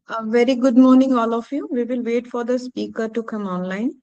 A very good morning, all of you. We will wait for the speaker to come online.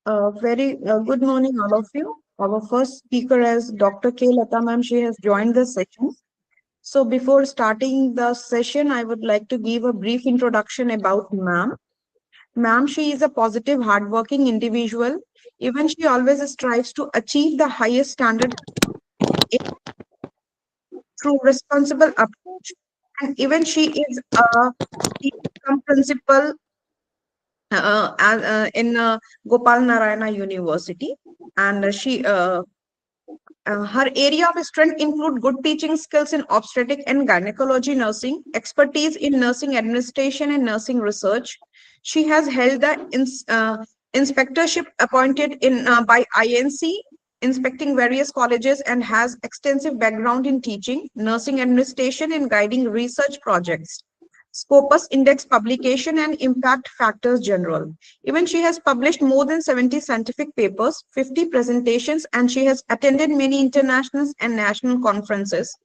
Very good morning, all of you. Our first speaker is Dr. K. Lata ma'am. She has joined the session. So before starting the session, I would like to give a brief introduction about ma'am. Ma'am, she is a positive, hardworking individual. Even she always strives to achieve the highest standard through responsible approach. And even she is a become principal in Gopal Narayana University, and her area of strength include good teaching skills in obstetric and gynecology nursing, expertise in nursing administration and nursing research. She has held the inspectorship appointed by INC, inspecting various colleges, and has extensive background in teaching, nursing administration, and guiding research projects. Scopus Index publication and Impact Factors General. Even she has published more than 70 scientific papers, 50 presentations, and she has attended many international and national conferences.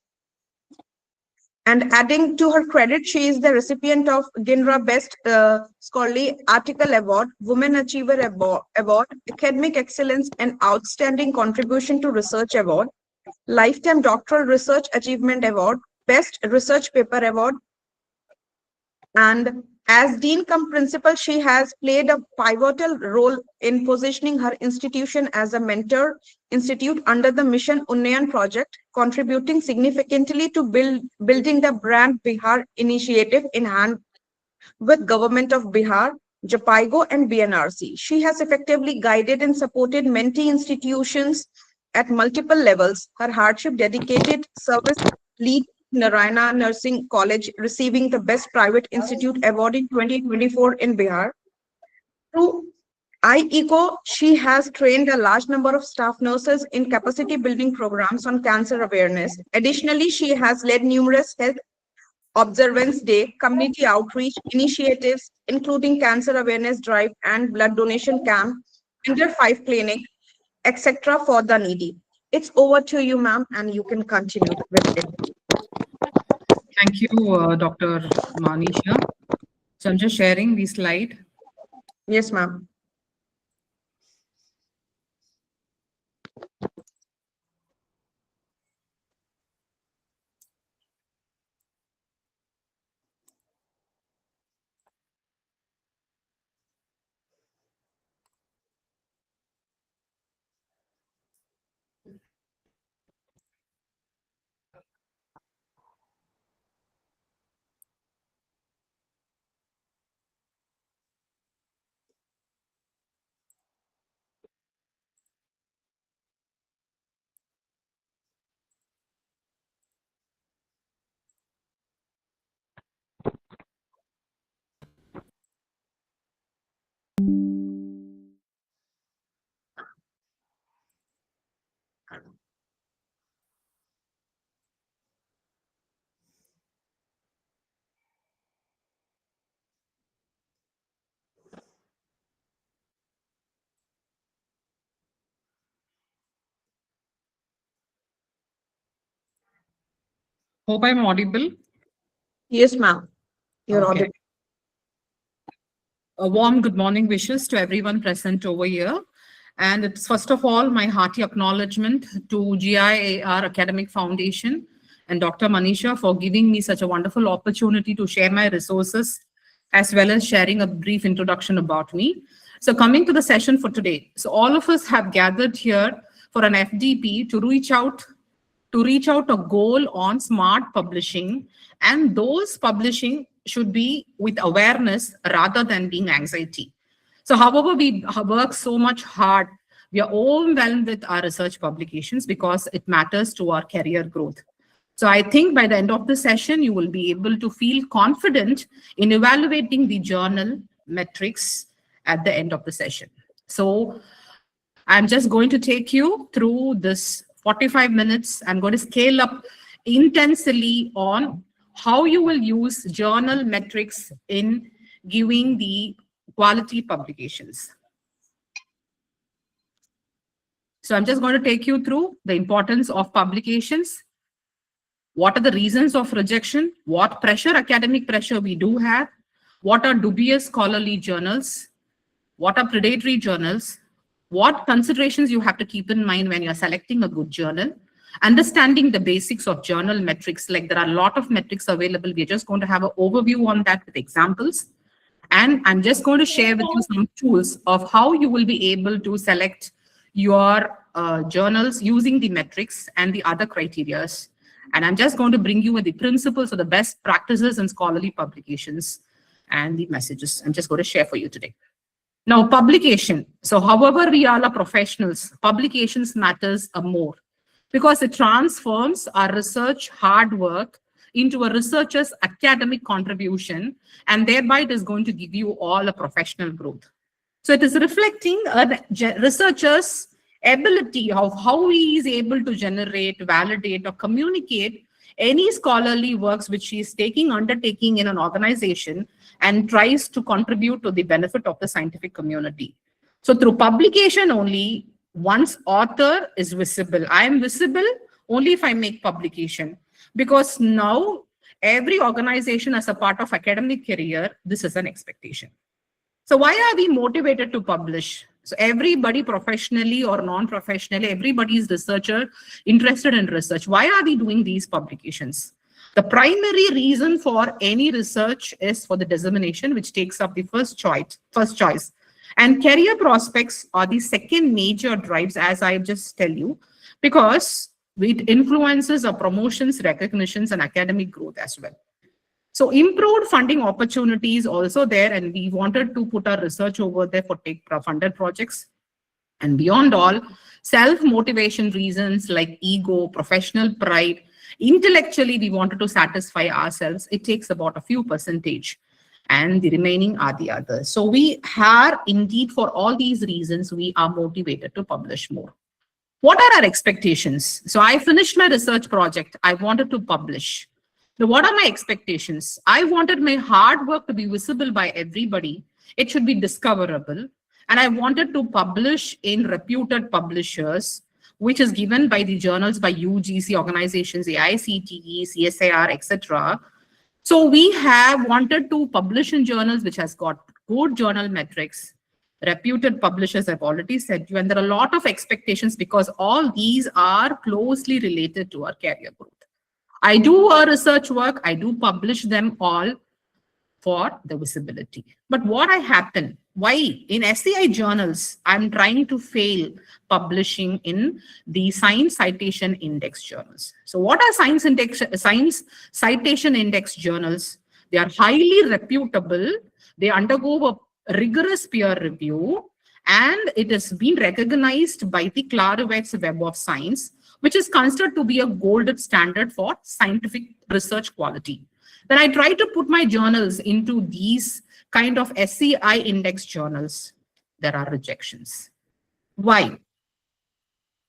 And adding to her credit, she is the recipient of GINRA Best Scholarly Article Award, Women Achiever Award, Academic Excellence and Outstanding Contribution to Research Award, Lifetime Doctoral Research Achievement Award, Best Research Paper Award. And as Dean cum Principal, she has played a pivotal role in positioning her institution as a mentor institute under the Mission Unnayan project, contributing significantly to building the Brand Bihar initiative in hand with Government of Bihar, JPIGO, and BNRC. She has effectively guided and supported mentee institutions at multiple levels. Her hardship dedicated service lead Narayana Nursing College, receiving the Best Private Institute Award in 2024 in Bihar. Through IECO, she has trained a large number of staff nurses in capacity building programs on cancer awareness. Additionally, she has led numerous health observance day, community outreach initiatives, including cancer awareness drive and blood donation camp, under 5 clinic, etc. for the needy. It's over to you, ma'am, and you can continue with it. Thank you, Dr. Manisha. So I'm just sharing the slide. Yes, ma'am. Hope I'm audible. Yes, ma'am. You're Okay. audible. A warm good morning wishes to everyone present over here. And it's first of all my hearty acknowledgement to GIAR Academic Foundation and Dr. Manisha for giving me such a wonderful opportunity to share my resources as well as sharing a brief introduction about me. So coming to the session for today. So all of us have gathered here for an FDP to reach out a goal on smart publishing, and those publishing should be with awareness rather than being anxiety. So however we work so much hard, we are overwhelmed with our research publications because it matters to our career growth. So I think by the end of the session, you will be able to feel confident in evaluating the journal metrics at the end of the session. So I'm just going to take you through this 45 minutes. I'm going to scale up intensely on how you will use journal metrics in giving the quality publications. So I'm just going to take you through the importance of publications. What are the reasons of rejection? What pressure, academic pressure we do have? What are dubious scholarly journals? What are predatory journals? What considerations you have to keep in mind when you're selecting a good journal? Understanding the basics of journal metrics, like there are a lot of metrics available. We're just going to have an overview on that with examples. And I'm just going to share with you some tools of how you will be able to select your journals using the metrics and the other criterias. And I'm just going to bring you with the principles of the best practices in scholarly publications and the messages I'm just going to share for you today. Now, publication. So however we all are professionals, publications matters more because it transforms our research hard work into a researcher's academic contribution, and thereby it is going to give you all a professional growth. So it is reflecting a researcher's ability of how he is able to generate, validate, or communicate any scholarly works which he is undertaking in an organization and tries to contribute to the benefit of the scientific community. So through publication only, one's author is visible. I am visible only if I make publication, because now every organization as a part of academic career, this is an expectation. So why are we motivated to publish? So everybody, professionally or non-professionally, everybody is researcher interested in research. Why are we doing these publications? The primary reason for any research is for the dissemination, which takes up the first choice. And career prospects are the second major drives, as I just tell you, because it influences our promotions, recognitions, and academic growth as well. So improved funding opportunities also there, and we wanted to put our research over there for take funded projects. And beyond all, self-motivation reasons like ego, professional pride, intellectually we wanted to satisfy ourselves. It takes about a few percentage, and the remaining are the others. So we are indeed, for all these reasons, we are motivated to publish more. What are our expectations? So I finished my research project. I wanted to publish. Now, what are my expectations? I wanted my hard work to be visible by everybody. It should be discoverable. And I wanted to publish in reputed publishers, which is given by the journals by UGC organizations, AICTE, CSIR, etc. So we have wanted to publish in journals which has got good journal metrics. Reputed publishers, I've already said to you, and there are a lot of expectations because all these are closely related to our career growth. I do a research work, I do publish them all for the visibility. But what happened? Why? In SCI journals, I'm trying to fail publishing in the Science Citation Index journals. So what are Science Citation Index journals? They are highly reputable. They undergo a rigorous peer review, and it has been recognized by the Clarivet's Web of Science, which is considered to be a gold standard for scientific research quality. When I try to put my journals into these kind of SCI index journals, there are rejections. Why?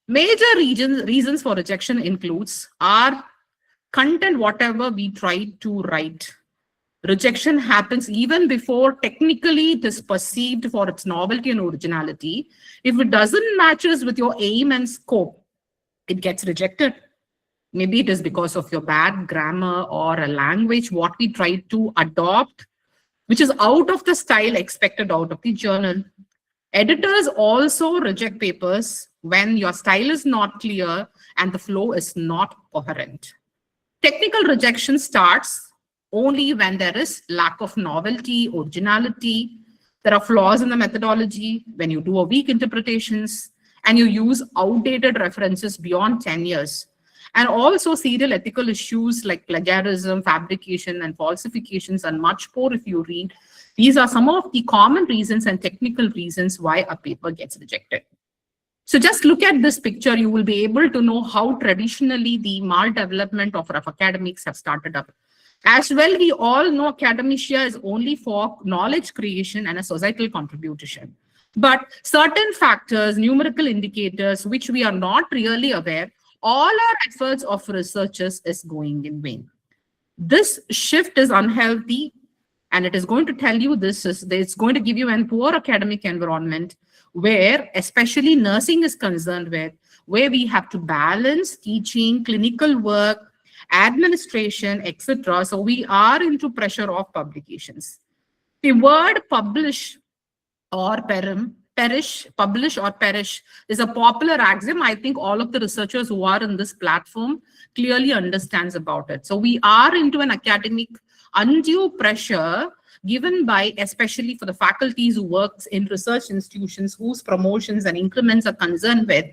Major reasons for rejection includes our content, whatever we try to write. Rejection happens even before technically it is perceived for its novelty and originality. If it doesn't matches with your aim and scope, it gets rejected. Maybe it is because of your bad grammar or a language what we try to adopt, which is out of the style expected out of the journal. Editors also reject papers when your style is not clear and the flow is not coherent. Technical rejection starts only when there is lack of novelty, originality, there are flaws in the methodology, when you do a weak interpretations, and you use outdated references beyond 10 years. And also serial ethical issues like plagiarism, fabrication, and falsifications, and much more if you read. These are some of the common reasons and technical reasons why a paper gets rejected. So just look at this picture, you will be able to know how traditionally the mal-development of rough academics have started up. As well, we all know academia is only for knowledge creation and a societal contribution. But certain factors, numerical indicators, which we are not really aware, all our efforts of researchers is going in vain. This shift is unhealthy, and it is going to tell you it's going to give you a poor academic environment where especially nursing is concerned with, where we have to balance teaching, clinical work, administration, etc. So we are into pressure of publications. The word publish or perish is a popular axiom. I think all of the researchers who are in this platform clearly understands about it. So we are into an academic undue pressure given by, especially for the faculties who works in research institutions whose promotions and increments are concerned with,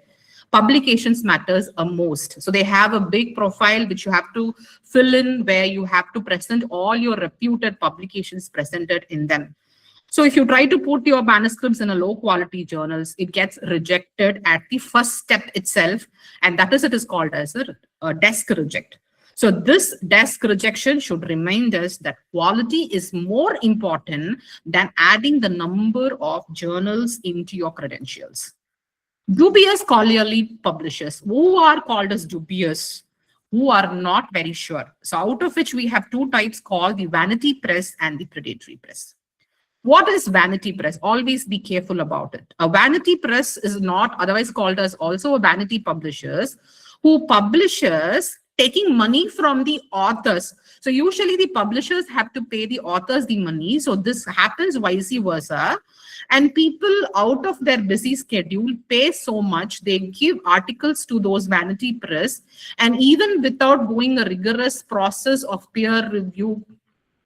publications matters a most. So they have a big profile which you have to fill in, where you have to present all your reputed publications presented in them. So if you try to put your manuscripts in a low quality journals, it gets rejected at the first step itself. And that is, it is called as a desk reject. So this desk rejection should remind us that quality is more important than adding the number of journals into your credentials. Dubious scholarly publishers, who are called as dubious, who are not very sure. So out of which we have two types called the vanity press and the predatory press. What is vanity press? Always be careful about it. A vanity press is not otherwise called as also a vanity publishers who publishes taking money from the authors. So usually the publishers have to pay the authors the money. So this happens vice versa. And people out of their busy schedule pay so much, they give articles to those vanity press. And even without going a rigorous process of peer review,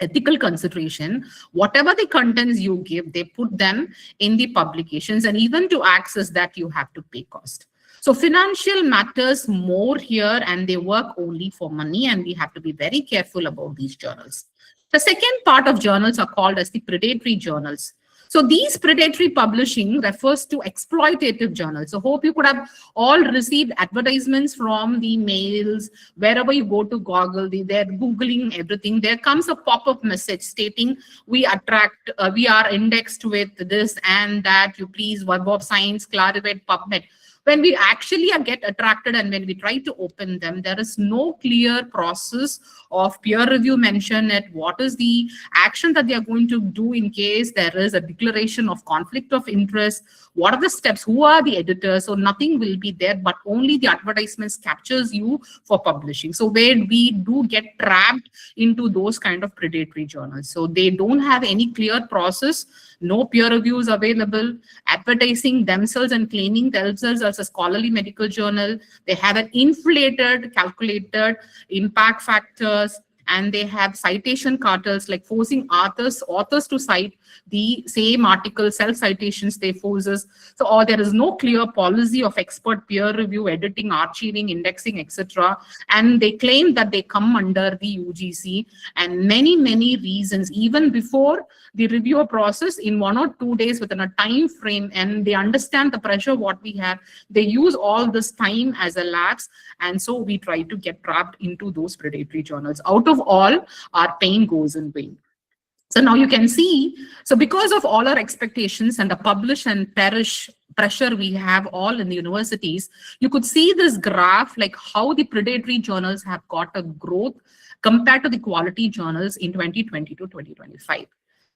ethical consideration, whatever the contents you give, they put them in the publications, and even to access that you have to pay cost. So financial matters more here, and they work only for money, and we have to be very careful about these journals. The second part of journals are called as the predatory journals. So these predatory publishing refers to exploitative journals. So hope you could have all received advertisements from the mails, wherever you go to Google, they're Googling everything. There comes a pop-up message stating, we are indexed with this and that, you please Web of Science, Clarivate, PubMed. When we actually get attracted and when we try to open them, there is no clear process of peer review mention at what is the action that they are going to do in case there is a declaration of conflict of interest, what are the steps, who are the editors. So nothing will be there, but only the advertisements captures you for publishing. So where we do get trapped into those kind of predatory journals. So they don't have any clear process, no peer reviews available, advertising themselves and claiming themselves as a scholarly medical journal. They have an inflated, calculated impact factors, and they have citation cartels, like forcing authors to cite the same article, self-citations they forces. So, or there is no clear policy of expert peer review, editing, archiving, indexing, etc. And they claim that they come under the UGC, and many reasons, even before the reviewer process in 1 or 2 days within a time frame, and they understand the pressure what we have. They use all this time as a lapse, and so we try to get trapped into those predatory journals. Out of all, our pain goes in vain. So now you can see, so because of all our expectations and the publish and perish pressure we have all in the universities, you could see this graph, like how the predatory journals have got a growth compared to the quality journals in 2020 to 2025.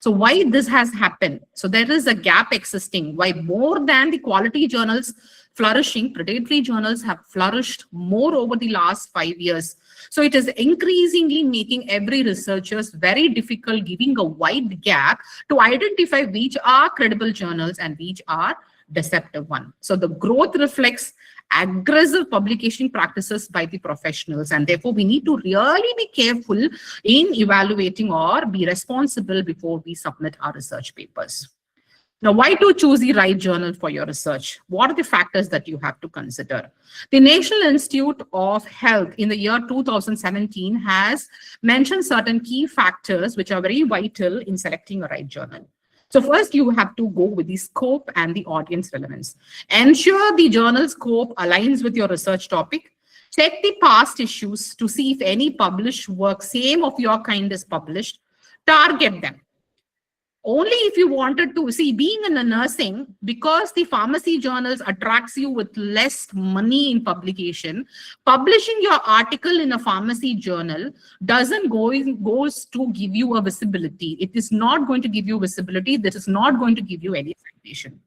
So why this has happened? So there is a gap existing. Why more than the quality journals flourishing, predatory journals have flourished more over the last 5 years. So it is increasingly making every researchers very difficult, giving a wide gap to identify which are credible journals and which are deceptive one. So the growth reflects aggressive publication practices by the professionals, and therefore we need to really be careful in evaluating or be responsible before we submit our research papers. Now, why to choose the right journal for your research? What are the factors that you have to consider? The National Institute of Health in the year 2017 has mentioned certain key factors which are very vital in selecting a right journal. So first, you have to go with the scope and the audience relevance. Ensure the journal scope aligns with your research topic. Check the past issues to see if any published work, same of your kind, is published. Target them. Only if you wanted to see, being in a nursing, because the pharmacy journals attracts you with less money in publication, publishing your article in a pharmacy journal doesn't goes to give you a visibility. It is not going to give you visibility. This is not going to give you any citation.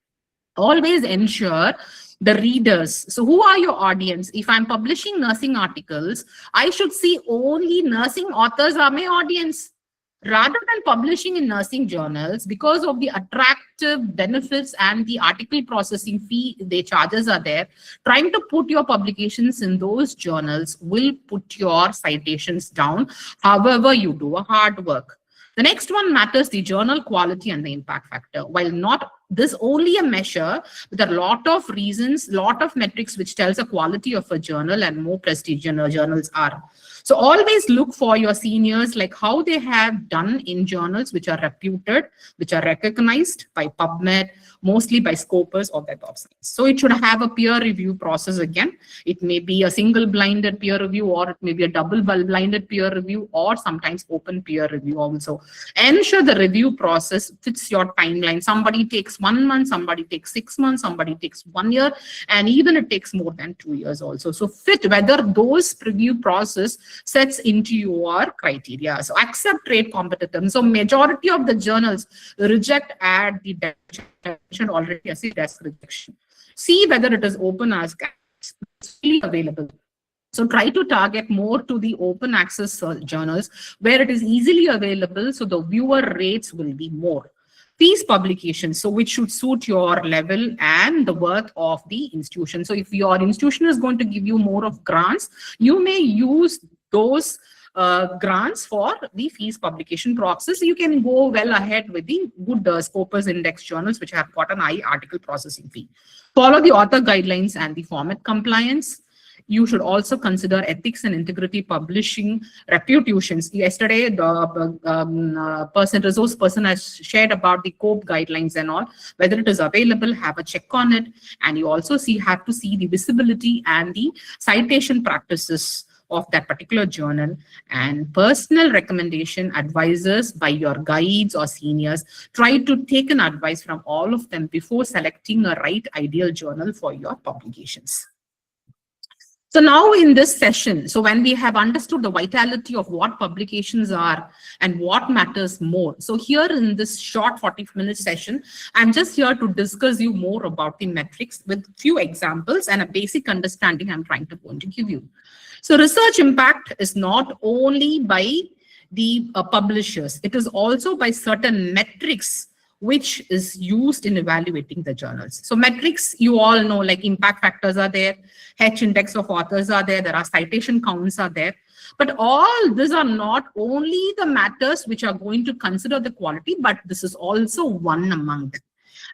Always ensure the readers. So who are your audience? If I'm publishing nursing articles, I should see only nursing authors are my audience. Rather than publishing in nursing journals, because of the attractive benefits and the article processing fee the charges are there, trying to put your publications in those journals will put your citations down, however you do a hard work. The next one matters the journal quality and the impact factor. While not this only a measure, there are a lot of reasons, lot of metrics which tells the quality of a journal, and more prestigious journals are. So always look for your seniors, like how they have done in journals which are reputed, which are recognized by PubMed mostly by Scopus or Web of Science. So it should have a peer review process again. It may be a single blinded peer review, or it may be a double blinded peer review, or sometimes open peer review also. Ensure the review process fits your timeline. Somebody takes 1 month, somebody takes 6 months, somebody takes 1 year, and even it takes more than 2 years also. So fit whether those review process sets into your criteria. So accept trade competitiveness. So majority of the journals reject at the definition already as a desk rejection. See whether it is open as it's freely available. So try to target more to the open access journals where it is easily available, so the viewer rates will be more. Fees publications, so which should suit your level and the worth of the institution. So if your institution is going to give you more of grants, you may use those grants for the fees publication process. You can go well ahead with the good Scopus index journals which have got an high article processing fee. Follow the author guidelines and the format compliance. You should also consider ethics and integrity publishing reputations. Yesterday, the resource person has shared about the COPE guidelines and all, whether it is available, have a check on it. And you also have to see the visibility and the citation practices of that particular journal, and personal recommendation advisors by your guides or seniors. Try to take an advice from all of them before selecting a right ideal journal for your publications. So now in this session, so when we have understood the vitality of what publications are and what matters more. So here in this short 40-minute session, I'm just here to discuss you more about the metrics with few examples and a basic understanding I'm trying to give you. So research impact is not only by the publishers, it is also by certain metrics which is used in evaluating the journals. So metrics, you all know, like impact factors are there, H index of authors are there are citation counts are there. But all these are not only the matters which are going to consider the quality, but this is also one among them.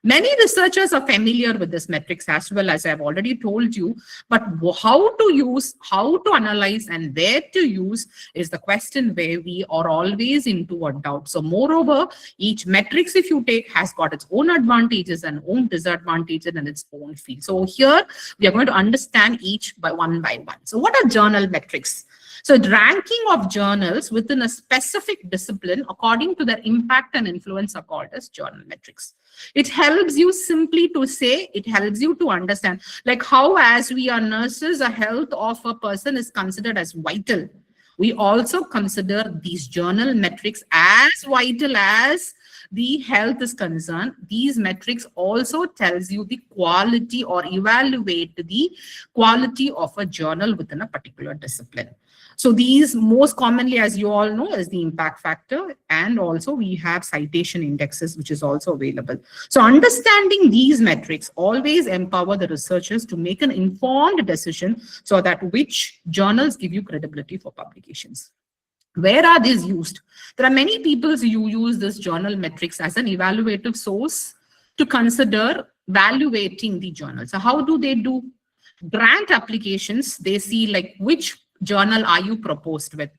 Many researchers are familiar with this metrics as well, as I've already told you, but how to use, how to analyze, and where to use is the question where we are always into a doubt. So moreover, each metrics, if you take, has got its own advantages and own disadvantages and its own field. So here we are going to understand each by one. So what are journal metrics? So ranking of journals within a specific discipline according to their impact and influence are called as journal metrics. It helps you simply to say, it helps you to understand, like how as we are nurses, the health of a person is considered as vital. We also consider these journal metrics as vital as the health is concerned. These metrics also tells you the quality or evaluate the quality of a journal within a particular discipline. So these most commonly, as you all know, is the impact factor, and also we have citation indexes, which is also available. So understanding these metrics always empower the researchers to make an informed decision so that which journals give you credibility for publications. Where are these used? There are many people who use this journal metrics as an evaluative source to consider evaluating the journal. So how do they do? Grant applications, they see like which journal are you proposed with?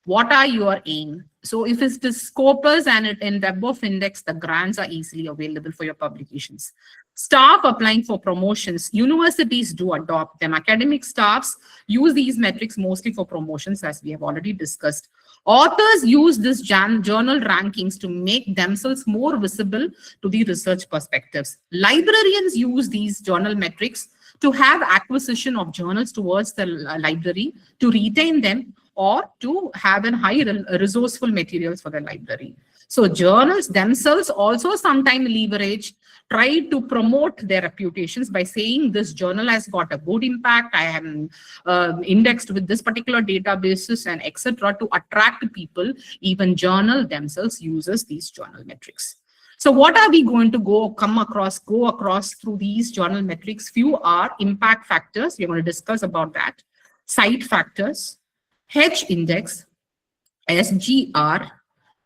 What are your aim? So if it's the Scopus and in Web of Index, the grants are easily available for your publications. Staff applying for promotions, universities do adopt them. Academic staffs use these metrics mostly for promotions, as we have already discussed. Authors use this journal rankings to make themselves more visible to the research perspectives. Librarians use these journal metrics to have acquisition of journals towards the library, to retain them, or to have a high resourceful materials for the library. So journals themselves also sometimes leverage, try to promote their reputations by saying this journal has got a good impact, I am indexed with this particular databases and etc. to attract people. Even journal themselves uses these journal metrics. So what are we going to go across through these journal metrics? Few are impact factors. We're going to discuss about that. Cite factors, H index, SGR,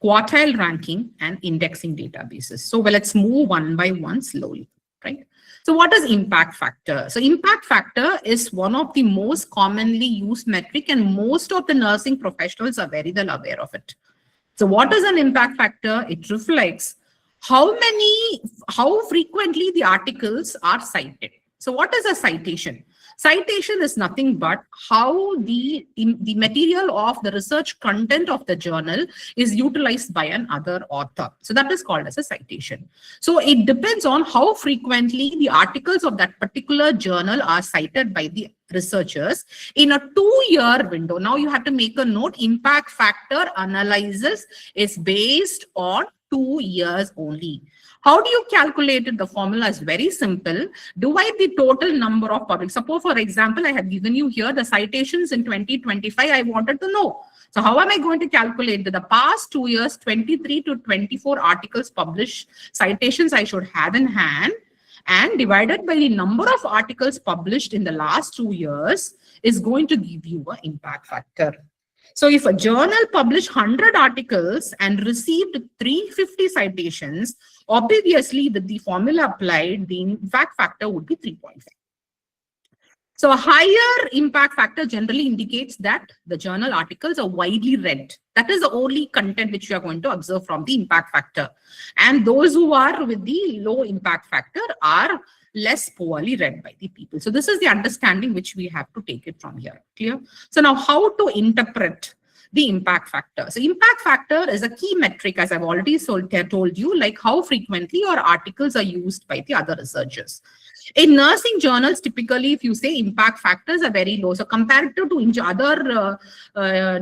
quartile ranking, and indexing databases. So let's move one by one slowly, right? So what is impact factor? So impact factor is one of the most commonly used metric, and most of the nursing professionals are very well aware of it. So what is an impact factor? It reflects how frequently the articles are cited. So what is a citation? Citation is nothing but how the material of the research content of the journal is utilized by another author. So that is called as a citation. So it depends on how frequently the articles of that particular journal are cited by the researchers in a 2-year window. Now you have to make a note, impact factor analysis is based on 2 years only. How do you calculate it? The formula is very simple. Divide the total number of public. Suppose, for example, I have given you here the citations in 2025. I wanted to know. So how am I going to calculate that the past 2 years, 23 to 24 articles published, citations I should have in hand, and divided by the number of articles published in the last 2 years is going to give you an impact factor. So if a journal published 100 articles and received 350 citations, obviously the formula applied, the impact factor would be 3.5. So a higher impact factor generally indicates that the journal articles are widely read. That is the only content which you are going to observe from the impact factor. And those who are with the low impact factor are less poorly read by the people. So this is the understanding which we have to take it from here. Clear? So now how to interpret the impact factor. So impact factor is a key metric, as I've already told you, like how frequently your articles are used by the other researchers. In nursing journals, typically, if you say impact factors are very low, so compared to other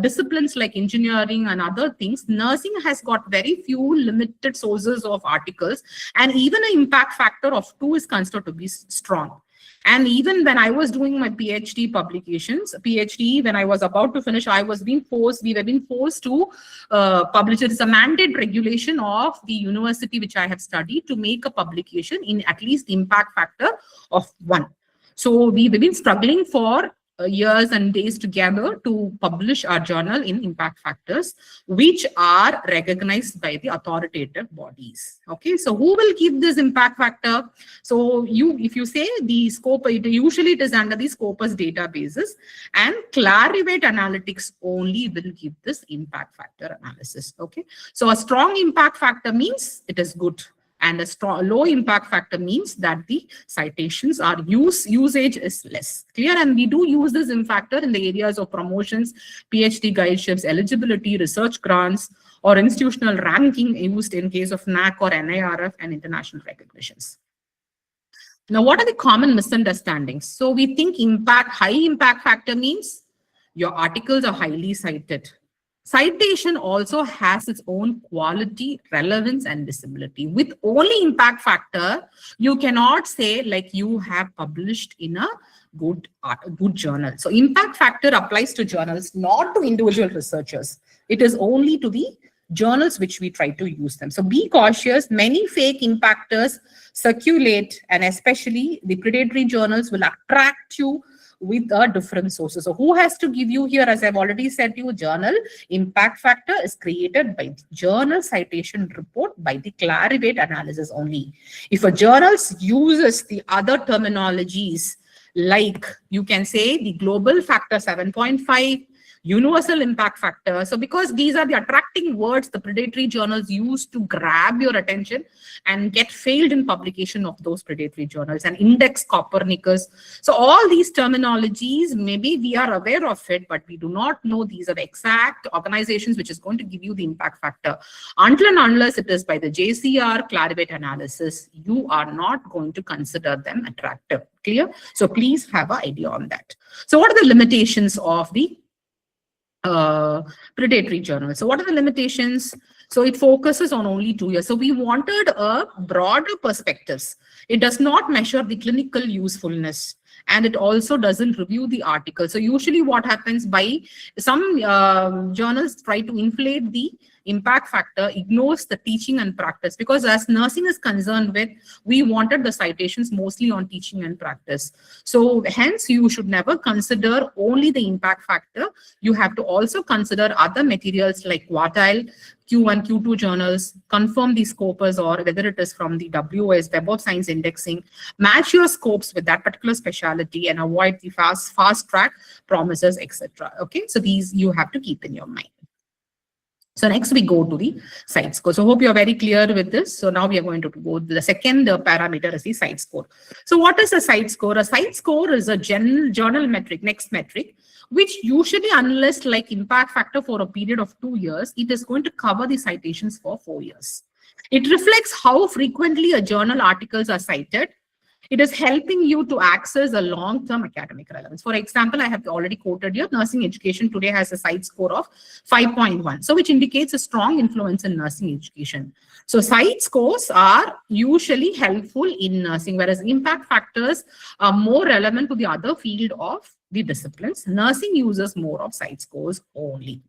disciplines like engineering and other things, nursing has got very few limited sources of articles, and even an impact factor of 2 is considered to be strong. And even when I was doing my PhD publications, when I was about to finish, we were being forced to publish. It is a mandate regulation of the university which I have studied to make a publication in at least impact factor of 1. So we've been struggling for years and days together to publish our journal in impact factors, which are recognized by the authoritative bodies. Okay, so who will give this impact factor? So if you say the scope, usually it is under the Scopus databases, and Clarivate Analytics only will give this impact factor analysis. Okay, so a strong impact factor means it is good, and a low impact factor means that the citations are usage is less. Clear? And we do use this impact factor in the areas of promotions, PhD guideships, eligibility, research grants, or institutional ranking used in case of NAC or NIRF and international recognitions. Now, what are the common misunderstandings? So we think high impact factor means your articles are highly cited. Citation also has its own quality, relevance, and visibility. With only impact factor, you cannot say like you have published in a good journal. So impact factor applies to journals, not to individual researchers. It is only to the journals which we try to use them. So be cautious. Many fake impactors circulate, and especially the predatory journals will attract you with a different sources. So who has to give you here? As I've already said to you, journal impact factor is created by the journal citation report by the Clarivate analysis only. If a journal uses the other terminologies, like you can say the global factor 7.5, universal impact factor. So because these are the attracting words the predatory journals use to grab your attention and get failed in publication of those predatory journals, and index Copernicus. So all these terminologies, maybe we are aware of it, but we do not know these are the exact organizations which is going to give you the impact factor. Until and unless it is by the JCR Clarivate analysis, you are not going to consider them attractive. Clear? So please have an idea on that. So what are the limitations of the predatory journal? So what are the limitations? So it focuses on only 2 years. So we wanted a broader perspectives. It does not measure the clinical usefulness, and it also doesn't review the article. So usually what happens, by some journals try to inflate the impact factor, ignores the teaching and practice, because as nursing is concerned with, we wanted the citations mostly on teaching and practice. So hence you should never consider only the impact factor. You have to also consider other materials like quartile, Q1, Q2 journals, confirm the scopus, or whether it is from the WS, Web of Science indexing, match your scopes with that particular specialty, and avoid the fast track promises, etc. Okay, so these you have to keep in your mind. So next we go to the site score. So hope you're very clear with this. So now we are going to go to the second parameter is the site score. So what is a site score? A site score is a journal metric, next metric, which usually, unless like impact factor for a period of 2 years, it is going to cover the citations for 4 years. It reflects how frequently a journal articles are cited. It is helping you to access a long-term academic relevance. For example, I have already quoted here, nursing education today has a site score of 5.1, so which indicates a strong influence in nursing education. So site scores are usually helpful in nursing, whereas impact factors are more relevant to the other field of the disciplines. Nursing uses more of site scores only.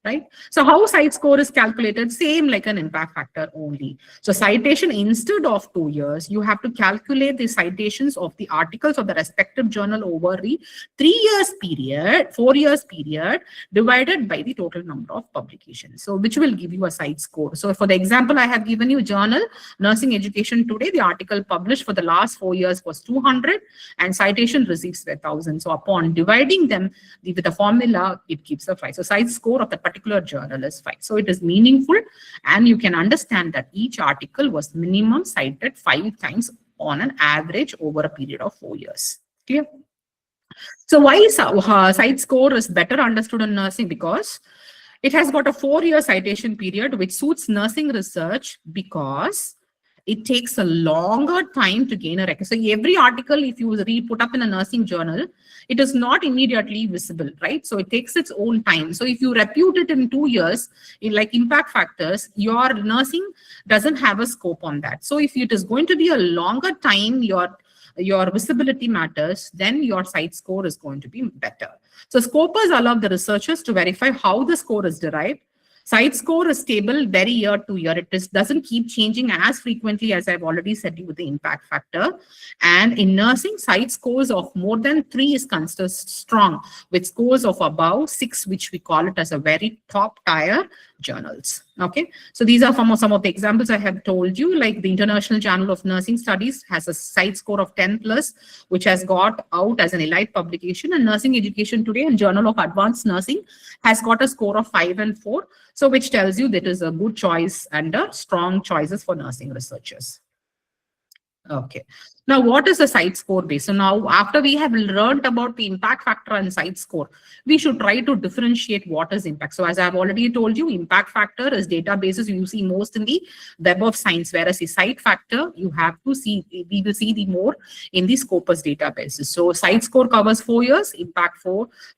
Right? So how site score is calculated? Same like an impact factor only. So citation, instead of 2 years, you have to calculate the citations of the articles of the respective journal over the 3 years period, 4 years period, divided by the total number of publications. So which will give you a site score. So for the example, I have given you journal, Nursing Education Today, the article published for the last 4 years was 200 and citation receipts were 1000. So upon dividing them with the formula, it gives a 5. So site score of the particular journal is 5. So it is meaningful, and you can understand that each article was minimum cited 5 times on an average over a period of 4 years. Clear? So why site score is better understood in nursing? Because it has got a 4-year citation period, which suits nursing research because it takes a longer time to gain a record. So every article, if you put up in a nursing journal, it is not immediately visible, right? So it takes its own time. So if you repute it in 2 years, in like impact factors, your nursing doesn't have a scope on that. So if it is going to be a longer time, your visibility matters, then your site score is going to be better. So scopers allow the researchers to verify how the score is derived. Site score is stable very year to year. It doesn't keep changing as frequently as I've already said with the impact factor. And in nursing, site scores of more than 3 is considered strong, with scores of above 6, which we call it as a very top tier journals. Okay, so these are some of the examples I have told you, like the International Journal of Nursing Studies has a site score of 10 plus, which has got out as an elite publication, and Nursing Education Today and Journal of Advanced Nursing has got a score of 5 and 4. So which tells you that is a good choice and a strong choices for nursing researchers. Okay. Now, what is the site score base? So now, after we have learned about the impact factor and site score, we should try to differentiate what is impact. So as I've already told you, impact factor is databases you see most in the Web of Science, whereas the site factor, you have to see, we will see the more in the Scopus databases. So site score covers 4 years, impact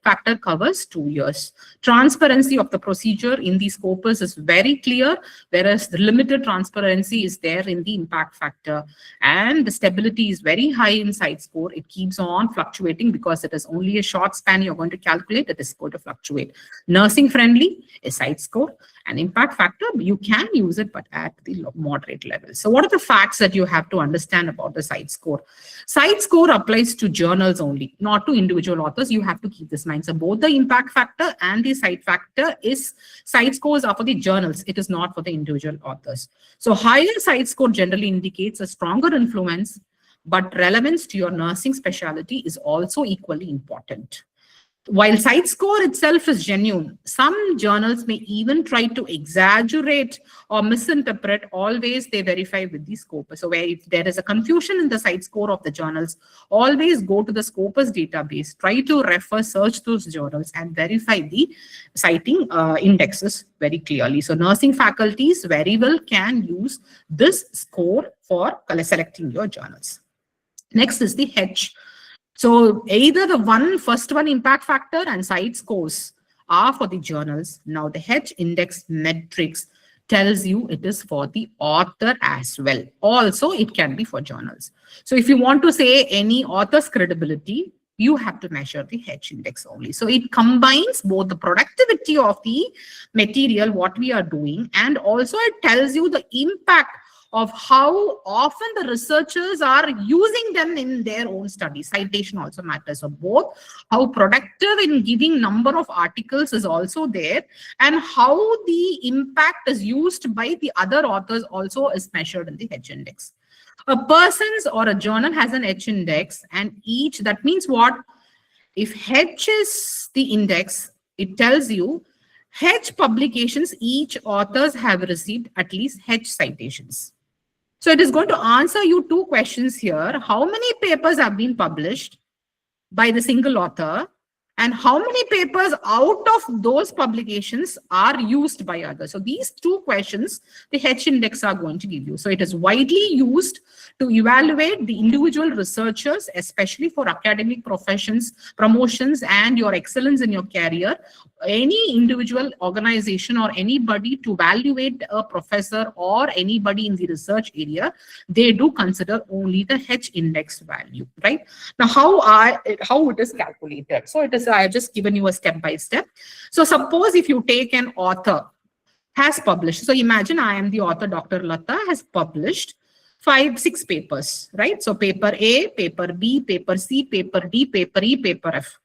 factor covers 2 years. Transparency of the procedure in the Scopus is very clear, whereas the limited transparency is there in the impact factor. And the stability is very high in site score. It keeps on fluctuating because it is only a short span you're going to calculate. It is going to fluctuate. Nursing friendly is site score, and impact factor, you can use it, but at the moderate level. So what are the facts that you have to understand about the site score? Site score applies to journals only, not to individual authors. You have to keep this in mind. So both the impact factor and the site factor is, site scores are for the journals. It is not for the individual authors. So higher site score generally indicates a stronger influence, but relevance to your nursing specialty is also equally important. While site score itself is genuine, some journals may even try to exaggerate or misinterpret. Always they verify with the Scopus. So where if there is a confusion in the site score of the journals, always go to the Scopus database, try to search those journals and verify the citing indexes very clearly. So nursing faculties very well can use this score for selecting your journals. Next is the H. So either the first one impact factor and site scores are for the journals. Now the H index metrics tells you it is for the author as well. Also, it can be for journals. So if you want to say any author's credibility, you have to measure the H index only. So it combines both the productivity of the material, what we are doing, and also it tells you the impact of how often the researchers are using them in their own studies. Citation also matters. So both how productive in giving number of articles is also there, and how the impact is used by the other authors also is measured in the H index. A person's or a journal has an H index, and each, that means what? If H is the index, it tells you H publications, each authors have received at least H citations. So it is going to answer you two questions here. How many papers have been published by the single author, and how many papers out of those publications are used by others? So these two questions, the H index are going to give you. So it is widely used to evaluate the individual researchers, especially for academic professions, promotions, and your excellence in your career. Any individual organization or anybody to evaluate a professor or anybody in the research area, they do consider only the H index value, right? Now, how it is calculated? So it is, I have just given you a step by step. So suppose if you take an author has published. So imagine I am the author, Dr. Lata has published 6 papers, right? So paper A, paper B, paper C, paper D, paper E, paper F.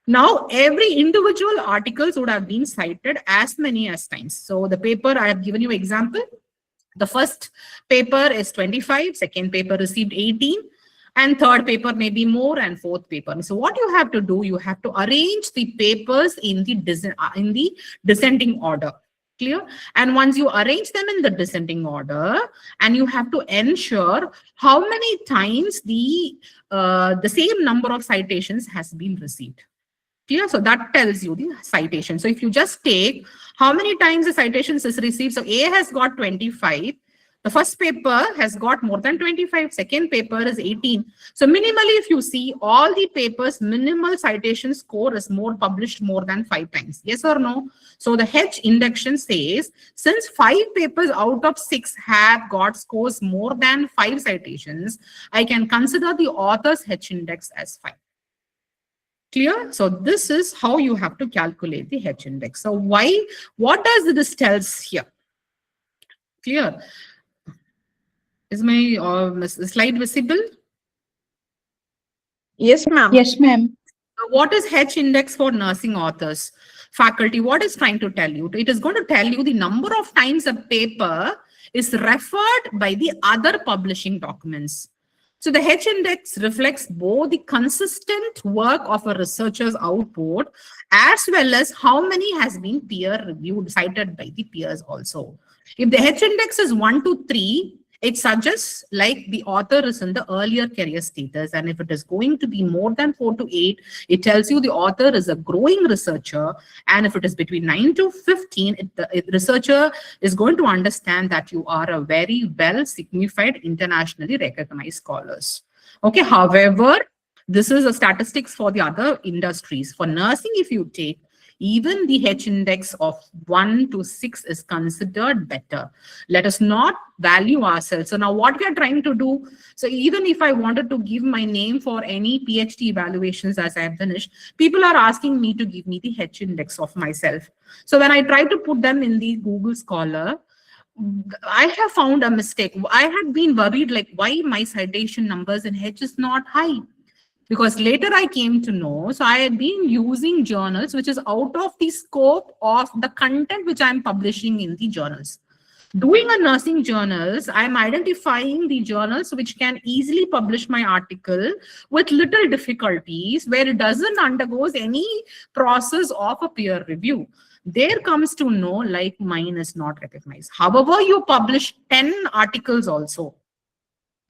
Now, every individual articles would have been cited as many as times. So the paper, I have given you example. The first paper is 25, second paper received 18, and third paper may be more, and fourth paper. So what you have to do, you have to arrange the papers in the descending order. Clear? And once you arrange them in the descending order, and you have to ensure how many times the same number of citations has been received. Clear? So that tells you the citation. So if you just take how many times the citations is received, so A has got 25. The first paper has got more than 25. Second paper is 18. So minimally, if you see all the papers, minimal citation score is published more than 5 times. Yes or no? So the H induction says, since 5 papers out of 6 have got scores more than 5 citations, I can consider the author's H index as 5. Clear? So this is how you have to calculate the H index. So what does this tells here? Clear? Is my slide visible? Yes, ma'am. Yes, ma'am. What is H index for nursing authors? Faculty, what is trying to tell you? It is going to tell you the number of times a paper is referred by the other publishing documents. So the H index reflects both the consistent work of a researcher's output as well as how many has been peer reviewed, cited by the peers also. If the H index is 1 to 3, it suggests like the author is in the earlier career status. And if it is going to be more than 4 to 8, it tells you the author is a growing researcher. And if it is between 9 to 15, the researcher is going to understand that you are a very well signified, internationally recognized scholars. Okay, however, this is a statistics for the other industries. For nursing, if you take, even the H index of 1 to 6 is considered better. Let us not value ourselves. So now what we are trying to do, so even if I wanted to give my name for any PhD evaluations as I have finished, people are asking me to give me the H index of myself. So when I try to put them in the Google Scholar, I have found a mistake. I had been worried like why my citation numbers in H is not high. Because later I came to know, so I had been using journals which is out of the scope of the content which I'm publishing in the journals. Doing a nursing journals, I'm identifying the journals which can easily publish my article with little difficulties, where it doesn't undergoes any process of a peer review. There comes to know like mine is not recognized. However, you publish 10 articles also.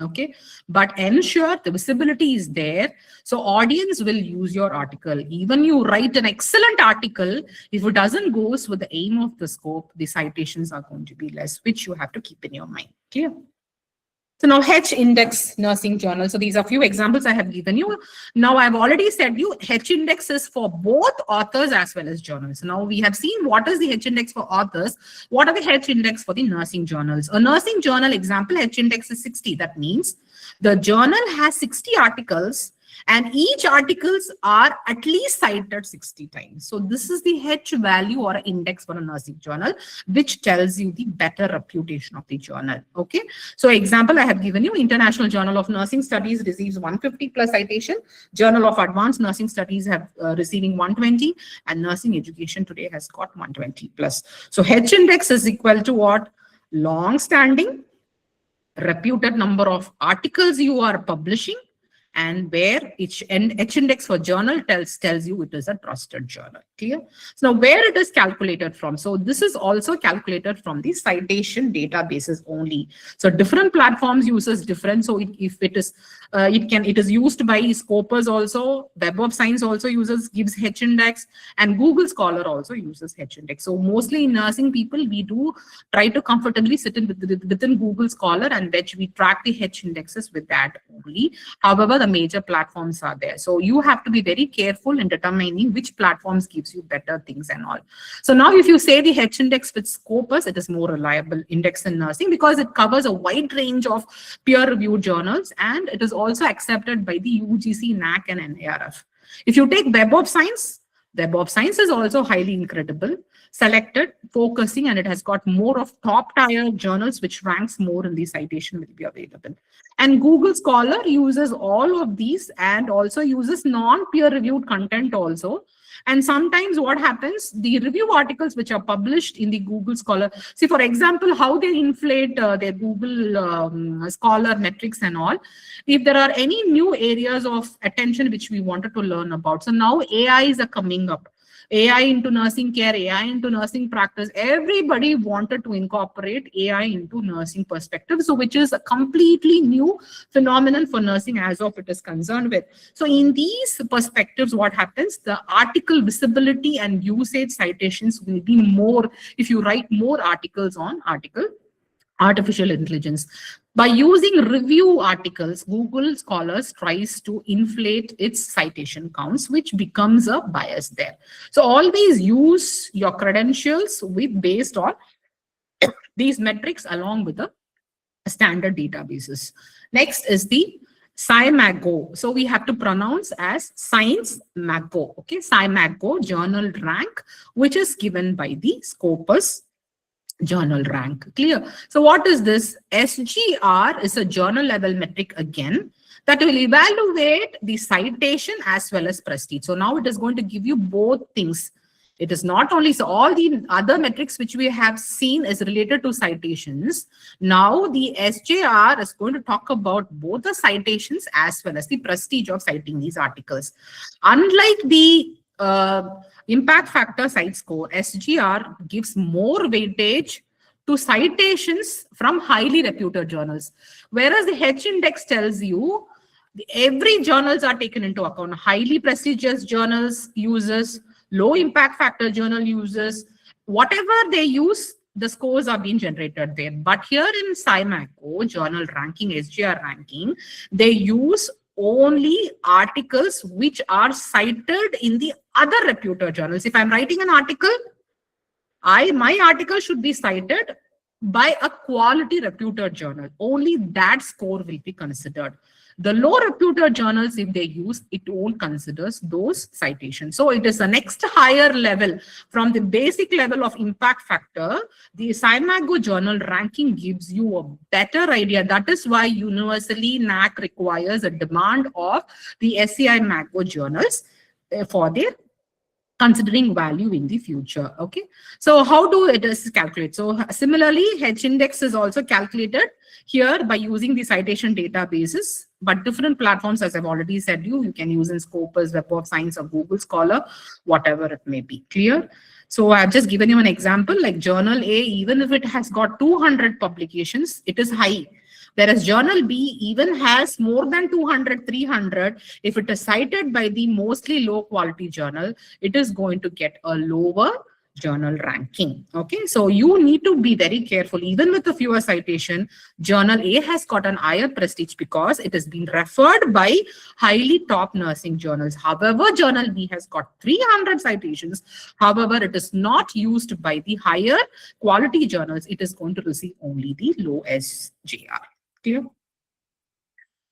Okay, but ensure the visibility is there. So audience will use your article. Even you write an excellent article, if it doesn't goes with the aim of the scope, the citations are going to be less, which you have to keep in your mind. Clear? So now H index nursing journal. So these are a few examples I have given you. Now I've already said you H index is for both authors as well as journals. Now we have seen what is the H index for authors. What are the H index for the nursing journals? A nursing journal example, H index is 60. That means the journal has 60 articles and each articles are at least cited 60 times. So this is the H value or index for a nursing journal, which tells you the better reputation of the journal. Okay. So example, I have given you International Journal of Nursing Studies receives 150 plus citation. Journal of Advanced Nursing Studies have receiving 120, and Nursing Education today has got 120 plus. So H index is equal to what? Long standing, reputed number of articles you are publishing, and where H index for journal tells you it is a trusted journal. Clear? So now where it is calculated from? So this is also calculated from the citation databases only. So different platforms uses different. So if it is it is used by Scopus also. Web of Science also gives H index, and Google Scholar also uses H index. So mostly in nursing people, we do try to comfortably sit within Google Scholar, and which we track the H indexes with that only. However, the major platforms are there. So you have to be very careful in determining which platforms gives you better things and all. So now if you say the H index with Scopus, it is more reliable index in nursing because it covers a wide range of peer-reviewed journals, and it is also accepted by the UGC, NAC, and NARF. If you take Web of Science is also highly incredible, selected, focusing, and it has got more of top-tier journals, which ranks more in the citation will be available. And Google Scholar uses all of these and also uses non-peer-reviewed content also. And sometimes what happens, the review articles which are published in the Google Scholar, see, for example, how they inflate their Google Scholar metrics and all, if there are any new areas of attention which we wanted to learn about. So now AIs are coming up. AI into nursing care, AI into nursing practice. Everybody wanted to incorporate AI into nursing perspective. So which is a completely new phenomenon for nursing as of it is concerned with. So in these perspectives, what happens? The article visibility and usage citations will be more if you write more articles on artificial intelligence. By using review articles, Google Scholars tries to inflate its citation counts, which becomes a bias there. So always use your credentials based on these metrics along with the standard databases. Next is the SciMago. So we have to pronounce as Science Mago. Okay, SciMago journal rank, which is given by the Scopus journal rank. Clear? So what is this? SGR is a journal level metric again that will evaluate the citation as well as prestige. So now it is going to give you both things. It is not only, so all the other metrics which we have seen is related to citations. Now the SJR is going to talk about both the citations as well as the prestige of citing these articles. Unlike the impact factor site score, SGR gives more weightage to citations from highly reputed journals, whereas the H index tells you every journals are taken into account. Highly prestigious journals uses, low impact factor journal uses, whatever they use, the scores are being generated there. But here in SciMago journal ranking, SGR ranking, they use only articles which are cited in the other reputed journals. If I'm writing an article, my article should be cited by a quality reputed journal. Only that score will be considered. The low reputed journals, if they use, it won't considers those citations. So it is the next higher level from the basic level of impact factor. The SciMago journal ranking gives you a better idea. That is why universally NAC requires a demand of the SciMago journals for their considering value in the future. Okay, so how do it is calculate? So similarly, H index is also calculated here by using the citation databases, but different platforms, as I've already said, you can use in Scopus, Web of Science, or Google Scholar, whatever it may be. Clear? So I've just given you an example, like Journal A, even if it has got 200 publications, it is high. Whereas Journal B even has more than 200, 300. If it is cited by the mostly low quality journal, it is going to get a lower journal ranking. Okay, so you need to be very careful. Even with a fewer citation, Journal A has got an higher prestige because it has been referred by highly top nursing journals. However, Journal B has got 300 citations. However, it is not used by the higher quality journals. It is going to receive only the low SJR. Clear?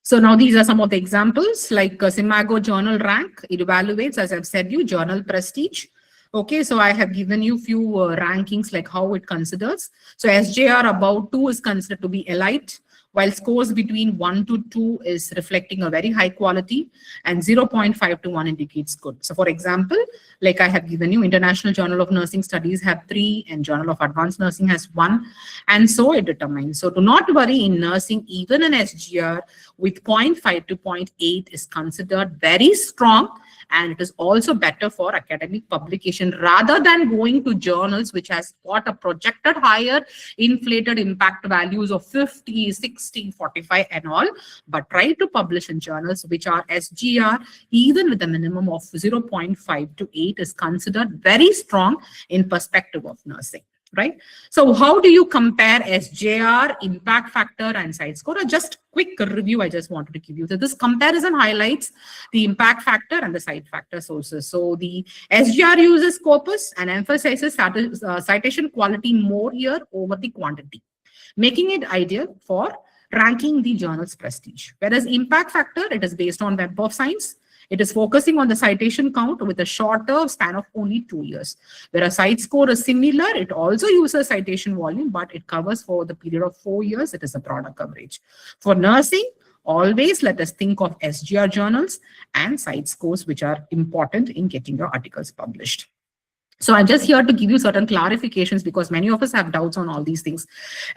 So now these are some of the examples, like SciMago journal rank. It evaluates, as I've said you, journal prestige. Okay, so I have given you few rankings like how it considers. So SJR about 2 is considered to be elite. while scores between 1 to 2 is reflecting a very high quality, and 0.5 to 1 indicates good. So for example, like I have given you, International Journal of Nursing Studies have 3 and Journal of Advanced Nursing has 1, and so it determines. So do not worry, in nursing, even an SGR with 0.5 to 0.8 is considered very strong, and it is also better for academic publication rather than going to journals which has got a projected higher inflated impact values of 50, 60, 45 and all, but try to publish in journals which are SGR even with a minimum of 0.5 to 8 is considered very strong in perspective of nursing. Right? So how do you compare SJR, impact factor, and side score? Just quick review I just wanted to give you. So this comparison highlights the impact factor and the side factor sources. So the SGR uses corpus and emphasizes citation quality more here over the quantity, making it ideal for ranking the journal's prestige. Whereas impact factor, it is based on Web of Science. It is focusing on the citation count with a shorter span of only 2 years. Whereas side score is similar. It also uses citation volume, but it covers for the period of 4 years. It is a broader coverage. For nursing, always let us think of SGR journals and side scores, which are important in getting your articles published. So I'm just here to give you certain clarifications because many of us have doubts on all these things.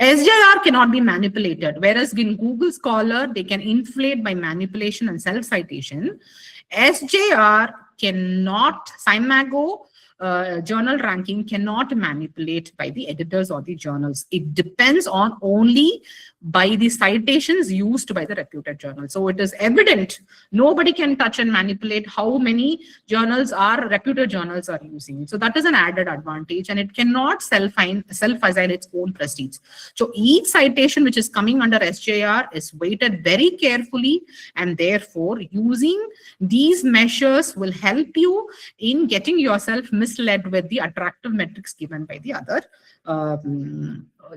SJR cannot be manipulated, whereas in Google Scholar, they can inflate by manipulation and self-citation. SJR cannot, SIMAGO journal ranking cannot manipulate by the editors or the journals. It depends on only by the citations used by the reputed journal. So it is evident nobody can touch and manipulate how many journals are reputed journals are using. So that is an added advantage, and it cannot self-assign its own prestige. So each citation which is coming under SJR is weighted very carefully, and therefore using these measures will help you in getting yourself misled with the attractive metrics given by the other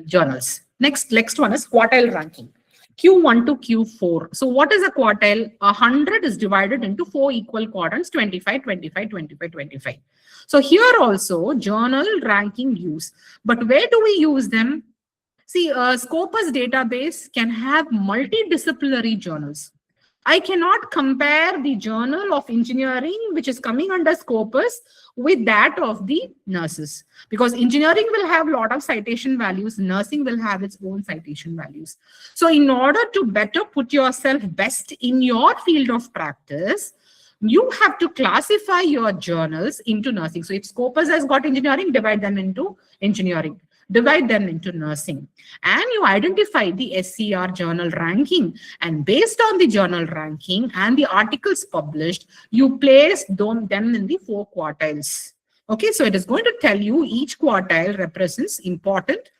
journals. Next one is quartile ranking. Q1 to Q4. So what is a quartile? 100 is divided into 4 equal quadrants, 25, 25, 25, 25. So here also journal ranking use. But where do we use them? See, a Scopus database can have multidisciplinary journals. I cannot compare the Journal of Engineering, which is coming under Scopus, with that of the nurses, because engineering will have a lot of citation values, nursing will have its own citation values. So in order to better put yourself best in your field of practice, you have to classify your journals into nursing. So if Scopus has got engineering, divide them into engineering. Divide them into nursing, and you identify the SCR journal ranking, and based on the journal ranking and the articles published, you place them in the 4 quartiles. Okay, so it is going to tell you each quartile represents important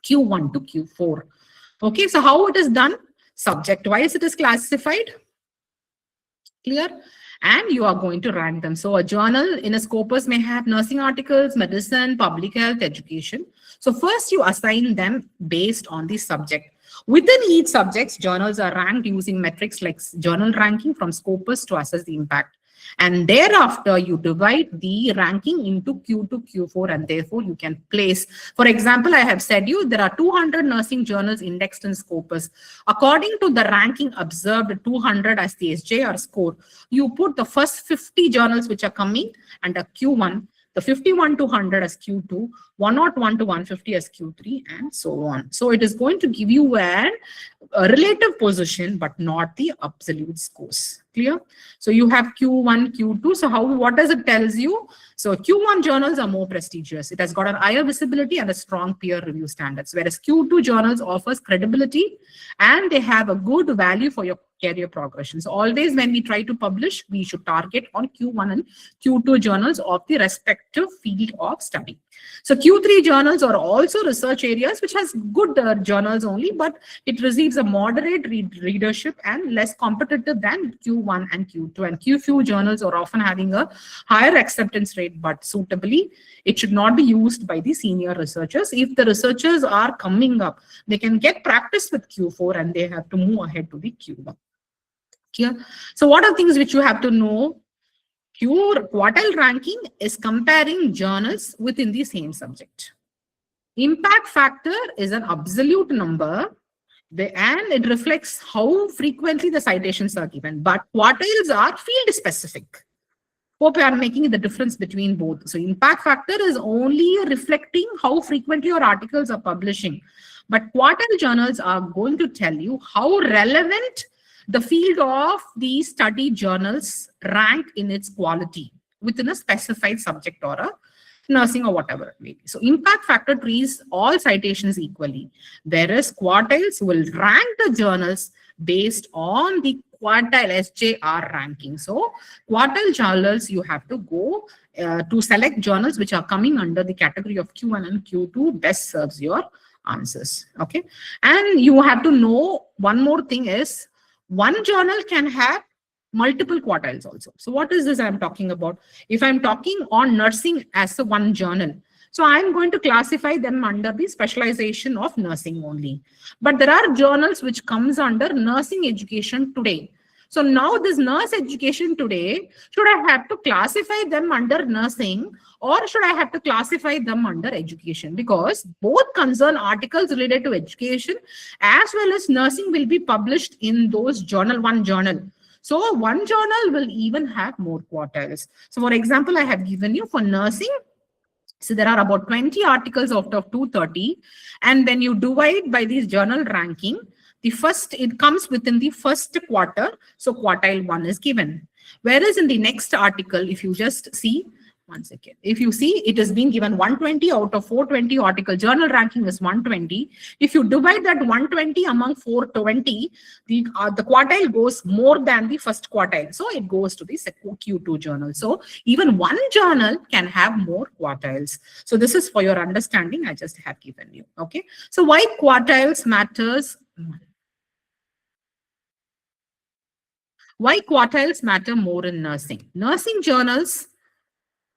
Q1 to Q4. Okay, so how it is done? Subject wise it is classified. Clear? And you are going to rank them. So a journal in a Scopus may have nursing articles, medicine, public health, education. So first you assign them based on the subject. Within each subject, journals are ranked using metrics like journal ranking from Scopus to assess the impact. And thereafter, you divide the ranking into Q to Q4, and therefore you can place. For example, I have said you there are 200 nursing journals indexed in Scopus. According to the ranking observed, 200 as the SJR score, you put the first 50 journals which are coming under Q1, the 51 to 100 as Q2, 101 to 150 as Q3, and so on. So it is going to give you a relative position, but not the absolute scores. Clear? So you have Q1, Q2. So what does it tells you? So Q1 journals are more prestigious. It has got a higher visibility and a strong peer review standards, whereas Q2 journals offers credibility and they have a good value for your career progression. So always when we try to publish, we should target on Q1 and Q2 journals of the respective field of study. So Q3 journals are also research areas which has good journals only, but it receives a moderate readership and less competitive than Q1 and Q2. And Q4 journals are often having a higher acceptance rate, but suitably, it should not be used by the senior researchers. If the researchers are coming up, they can get practice with Q4 and they have to move ahead to the Q1. Here. So what are things which you have to know? Quartile ranking is comparing journals within the same subject. Impact factor is an absolute number And it reflects how frequently the citations are given. But quartiles are field specific. Hope you are making the difference between both. So impact factor is only reflecting how frequently your articles are publishing. But quartile journals are going to tell you how relevant the field of the study journals rank in its quality within a specified subject or a nursing or whatever it may be. So impact factor treats all citations equally, whereas quartiles will rank the journals based on the quartile SJR ranking. So quartile journals, you have to go to select journals which are coming under the category of Q1 and Q2 best serves your answers. Okay. And you have to know one more thing is one journal can have multiple quartiles also. So what is this I'm talking about? If I'm talking on nursing as a one journal, so I'm going to classify them under the specialization of nursing only. But there are journals which comes under nursing education today. So now this nurse education today, should I have to classify them under nursing or should I have to classify them under education? Because both concern articles related to education as well as nursing will be published in those one journal. So one journal will even have more quartiles. So for example, I have given you for nursing. So there are about 20 articles out of 230. And when you divide by this journal ranking, it comes within the first quarter. So quartile 1 is given. Whereas in the next article, if you just see, one second. If you see, it has been given 120 out of 420 article. Journal ranking is 120. If you divide that 120 among 420, the quartile goes more than the first quartile. So it goes to the Q2 journal. So even one journal can have more quartiles. So this is for your understanding. I just have given you. Okay. So why quartiles matters? Why quartiles matter more in nursing? Nursing journals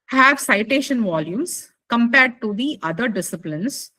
have citation volumes compared to the other disciplines.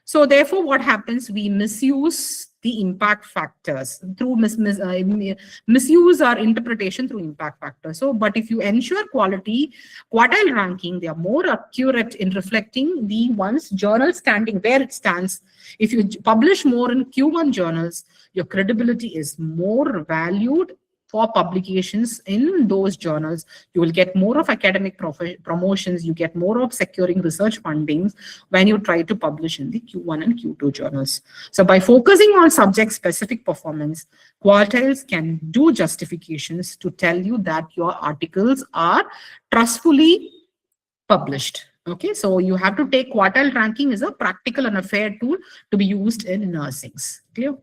So therefore, what happens? We misuse the impact factors through misuse our interpretation through impact factors. So, but if you ensure quality, quartile ranking, they are more accurate in reflecting the one's journal standing where it stands. If you publish more in Q1 journals, your credibility is more valued for publications in those journals. You will get more of academic promotions, you get more of securing research fundings when you try to publish in the Q1 and Q2 journals. So by focusing on subject-specific performance, quartiles can do justifications to tell you that your articles are trustfully published. Okay, so you have to take quartile ranking as a practical and a fair tool to be used in nursings. Clear?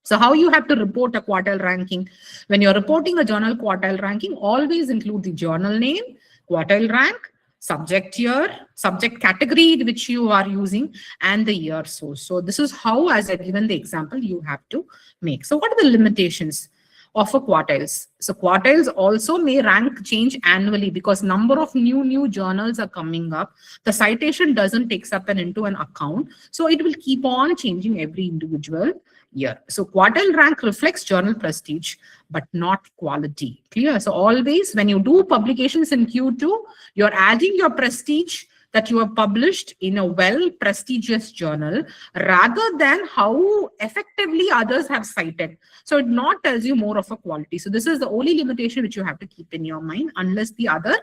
So how you have to report a quartile ranking? When you're reporting a journal quartile ranking, always include the journal name, quartile rank, subject year, subject category which you are using, and the year source. So this is how, as I've given the example, you have to make. So what are the limitations of a quartiles? So quartiles also may rank change annually because number of new journals are coming up. The citation doesn't take up into an account. So it will keep on changing every individual year. So quartile rank reflects journal prestige, but not quality. Clear? So always when you do publications in Q2, you're adding your prestige that you have published in a well-prestigious journal rather than how effectively others have cited. So it not tells you more of a quality. So this is the only limitation which you have to keep in your mind. Unless the other,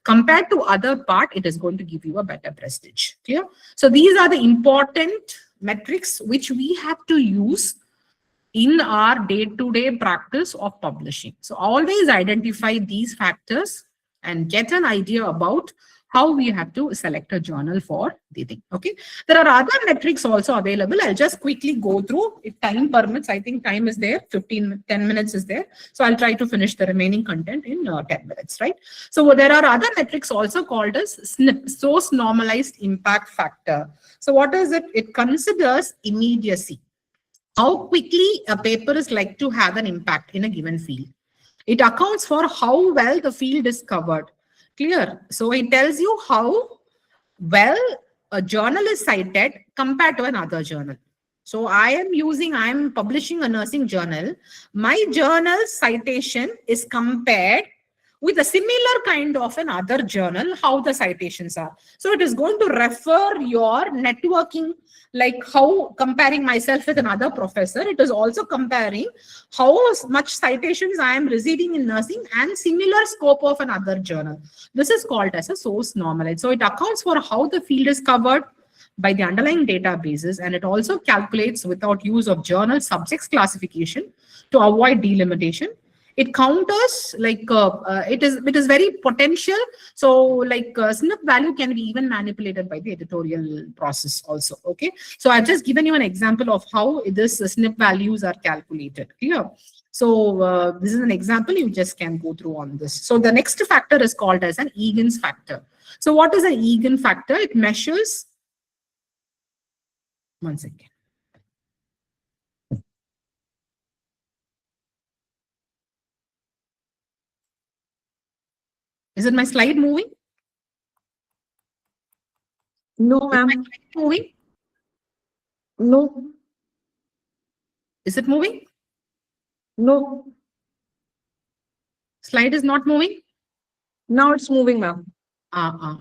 compared to other part, it is going to give you a better prestige. Clear? So these are the important metrics which we have to use in our day-to-day practice of publishing. So always identify these factors and get an idea about how we have to select a journal for the thing. Okay. There are other metrics also available. I'll just quickly go through if time permits. I think time is there. 10 minutes is there. So I'll try to finish the remaining content in 10 minutes, right? So there are other metrics also called as SNP, source normalized impact factor. So what is it? It considers immediacy. How quickly a paper is like to have an impact in a given field. It accounts for how well the field is covered. Clear? So it tells you how well a journal is cited compared to another journal. So I'm publishing a nursing journal. My journal citation is compared with a similar kind of another journal, how the citations are. So it is going to refer your networking, like how comparing myself with another professor, it is also comparing how much citations I am receiving in nursing and similar scope of another journal. This is called as a source normalized. So it accounts for how the field is covered by the underlying databases, and it also calculates without use of journal subjects classification to avoid delimitation. It counters like it is very potential. So like SNP value can be even manipulated by the editorial process also. Okay, so I've just given you an example of how this SNP values are calculated. Clear? So this is an example you just can go through on this. So the next factor is called as an Egan's factor. So what is an Egan factor? It measures, one second. Is it my slide moving? No, ma'am. Moving? No. Is it moving? No. Slide is not moving? Now it's moving, ma'am.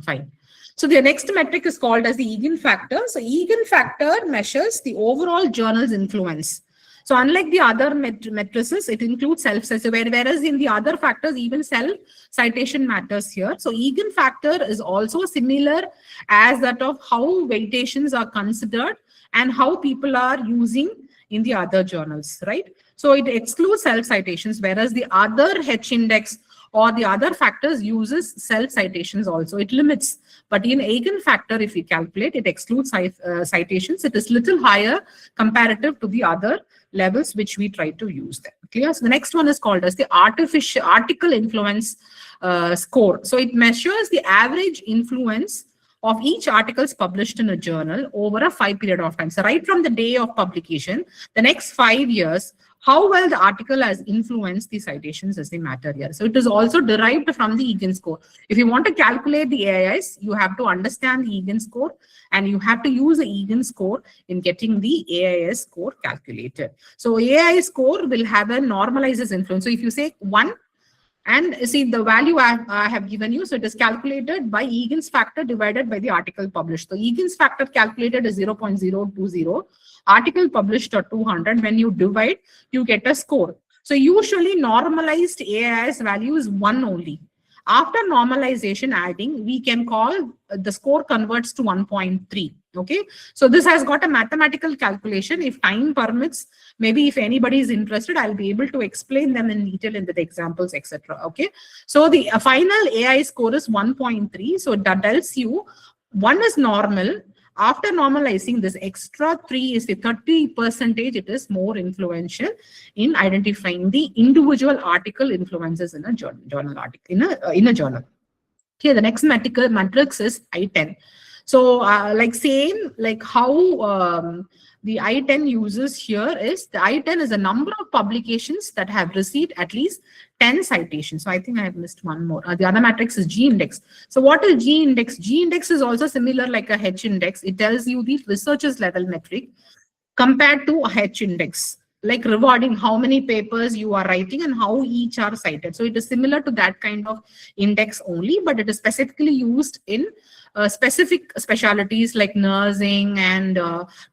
Fine. So the next metric is called as the Egan factor. So Egan factor measures the overall journal's influence. So unlike the other matrices, it includes self-citation, whereas in the other factors, even self-citation matters here. So Egan factor is also similar as that of how weightations are considered and how people are using in the other journals, right? So it excludes self-citations, whereas the other H index or the other factors uses self-citations also. It limits. But in Egan factor, if we calculate, it excludes citations. It is little higher comparative to the other levels which we try to use there. Clear? So the next one is called as the article influence score. So it measures the average influence of each articles published in a journal over a 5 period of time. So right from the day of publication, the next 5 years, how well the article has influenced the citations is the matter here. So it is also derived from the Egan score. If you want to calculate the AIS, you have to understand the Egan score and you have to use the Egan score in getting the AIS score calculated. So AIS score will have a normalizes influence. So if you say 1, and see the value I have given you, so it is calculated by Egan's factor divided by the article published. So Egan's factor calculated is 0.020. Article published are 200. When you divide, you get a score. So usually normalized AIS value is 1 only. After normalization adding, we can call the score converts to 1.3. Okay, so this has got a mathematical calculation. If time permits, maybe if anybody is interested, I'll be able to explain them in detail in the examples, etc. Okay, so the final AI score is 1.3. So that tells you 1 is normal. After normalizing, this extra 3 is the 30%. It is more influential in identifying the individual article influences in a journal article in a journal. Here, the next matrix is I10. So like same, like how the I10 uses here is, the I10 is a number of publications that have received at least 10 citations. So I think I have missed one more. The other matrix is G index. So what is G index? G index is also similar like a H index. It tells you the researcher's level metric compared to a H index, like rewarding how many papers you are writing and how each are cited. So it is similar to that kind of index only, but it is specifically used in specific specialties like nursing and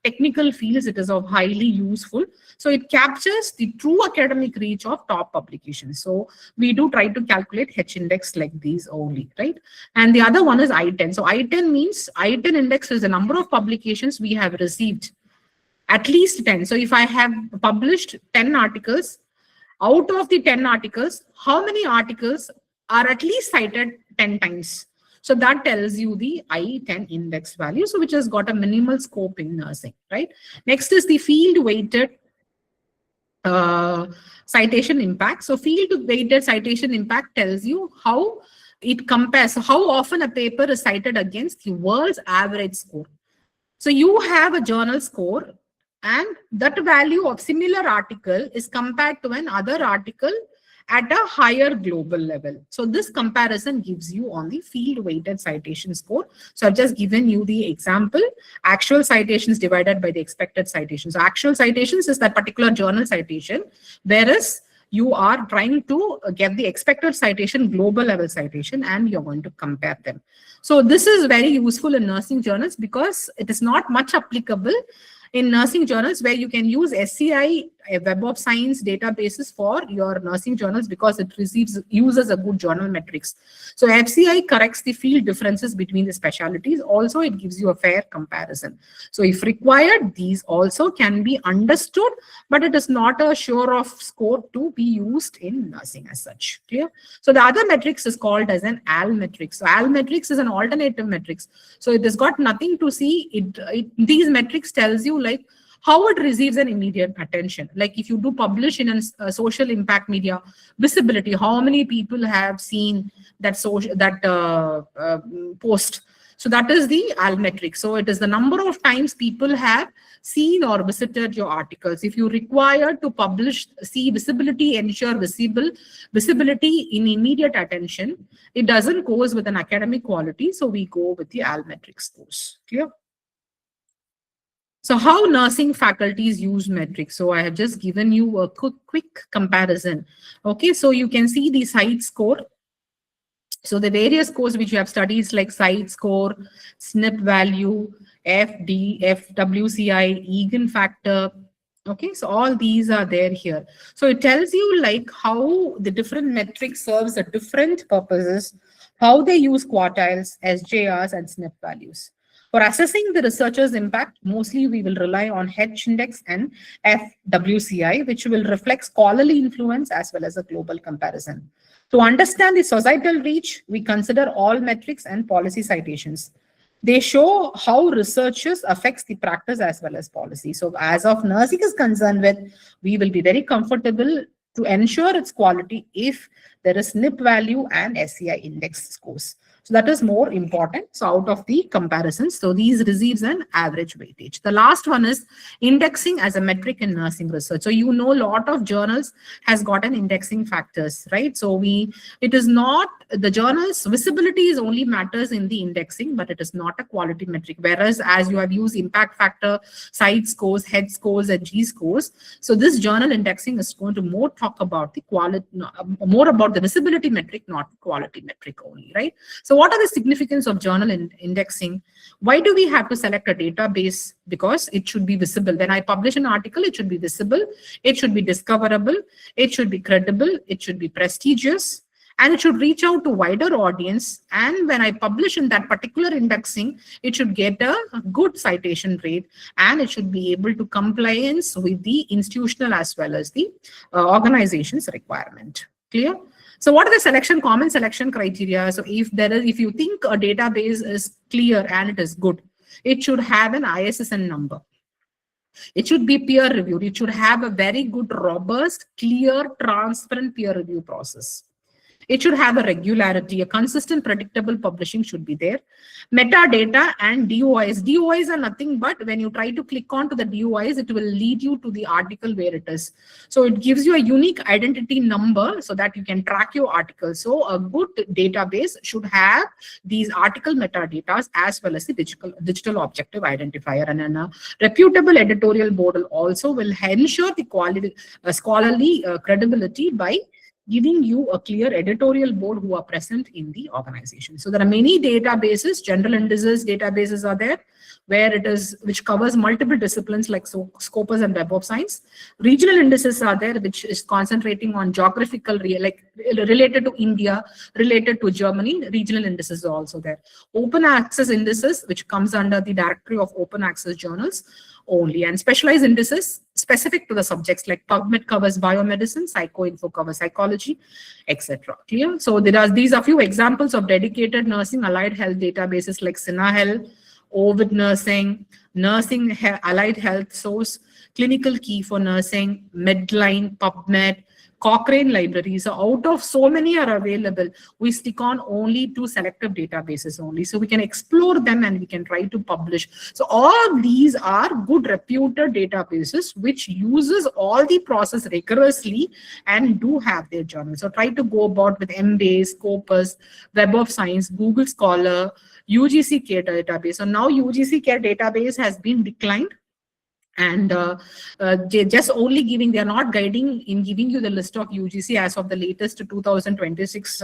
technical fields. It is of highly useful. So it captures the true academic reach of top publications. So we do try to calculate H index like these only, right? And the other one is I10. So I10 means I10 index is the number of publications we have received. At least 10. So if I have published 10 articles, out of the 10 articles, how many articles are at least cited 10 times? So that tells you the I10 index value, so which has got a minimal scope in nursing, right? Next is the field weighted citation impact. So field weighted citation impact tells you how it compares, how often a paper is cited against the world's average score. So you have a journal score, and that value of similar article is compared to an other article at a higher global level. So this comparison gives you on the field weighted citation score. So I've just given you the example, actual citations divided by the expected citations. So actual citations is that particular journal citation, whereas you are trying to get the expected citation, global level citation, and you're going to compare them. So this is very useful in nursing journals because it is not much applicable in nursing journals where you can use SCI, a Web of Science databases for your nursing journals because it uses a good journal metrics. So FCI corrects the field differences between the specialties. Also, it gives you a fair comparison. So if required, these also can be understood, but it is not a sure of score to be used in nursing as such. Clear? So the other matrix is called as an AL matrix. So AL matrix is an alternative matrix. So it has got nothing to see. These metrics tells you like how it receives an immediate attention. Like if you do publish in a social impact media, visibility, how many people have seen that post. So that is the AL metric. So it is the number of times people have seen or visited your articles. If you require to publish, see visibility, ensure visibility in immediate attention, it doesn't goes with an academic quality. So we go with the AL metric scores. Clear? So how nursing faculties use metrics? So I have just given you a quick comparison. Okay, so you can see the site score. So the various scores which you have studied like site score, SNP value, FD, FWCI, Egan factor. Okay, so all these are there here. So it tells you like how the different metrics serves the different purposes, how they use quartiles, SJRs, and SNP values. For assessing the researcher's impact, mostly we will rely on H index and FWCI, which will reflect scholarly influence as well as a global comparison. To understand the societal reach, we consider all metrics and policy citations. They show how researchers affects the practice as well as policy. So as of nursing is concerned with, we will be very comfortable to ensure its quality if there is SNP value and SCI index scores. So that is more important. So out of the comparisons, so these receives an average weightage. The last one is indexing as a metric in nursing research. So you know a lot of journals has got an indexing factors, right? So it is not, the journals visibility is only matters in the indexing, but it is not a quality metric. Whereas as you have used impact factor, site scores, head scores, and G scores. So this journal indexing is going to more talk about the quality, more about the visibility metric, not quality metric only, right? So what are the significance of journal indexing? Why do we have to select a database? Because it should be visible. When I publish an article, it should be visible, it should be discoverable, it should be credible, it should be prestigious, and it should reach out to wider audience. And when I publish in that particular indexing, it should get a good citation rate, and it should be able to compliance with the institutional as well as the organization's requirement. Clear? So what are the common selection criteria? So if you think a database is clear and it is good, it should have an ISSN number. It should be peer reviewed. It should have a very good, robust, clear, transparent peer review process. It should have a regularity, a consistent, predictable publishing should be there. Metadata and DOIs. DOIs are nothing but when you try to click on to the DOIs, it will lead you to the article where it is. So it gives you a unique identity number so that you can track your article. So a good database should have these article metadata as well as the digital objective identifier. And then a reputable editorial board will ensure the quality, scholarly credibility by giving you a clear editorial board who are present in the organization. So there are many databases, general indices databases are there, which covers multiple disciplines like Scopus and Web of Science. Regional indices are there, which is concentrating on geographical, related to India, related to Germany. Regional indices are also there. Open access indices, which comes under the directory of open access journals only, and specialized indices specific to the subjects like PubMed covers biomedicine, PsychoInfo covers psychology, etc. Clear? So these are few examples of dedicated nursing allied health databases like SinaHealth, Ovid Nursing, Nursing Allied Health Source, Clinical Key for Nursing, Medline, PubMed, Cochrane libraries. So out of so many are available, we stick on only two selective databases only. So we can explore them and we can try to publish. So all of these are good reputed databases which uses all the process rigorously and do have their journals. So try to go about with Embase, Scopus, Web of Science, Google Scholar, UGC Care database. So now UGC Care database has been declined. And just only giving, they're not guiding in giving you the list of UGC as of the latest 2026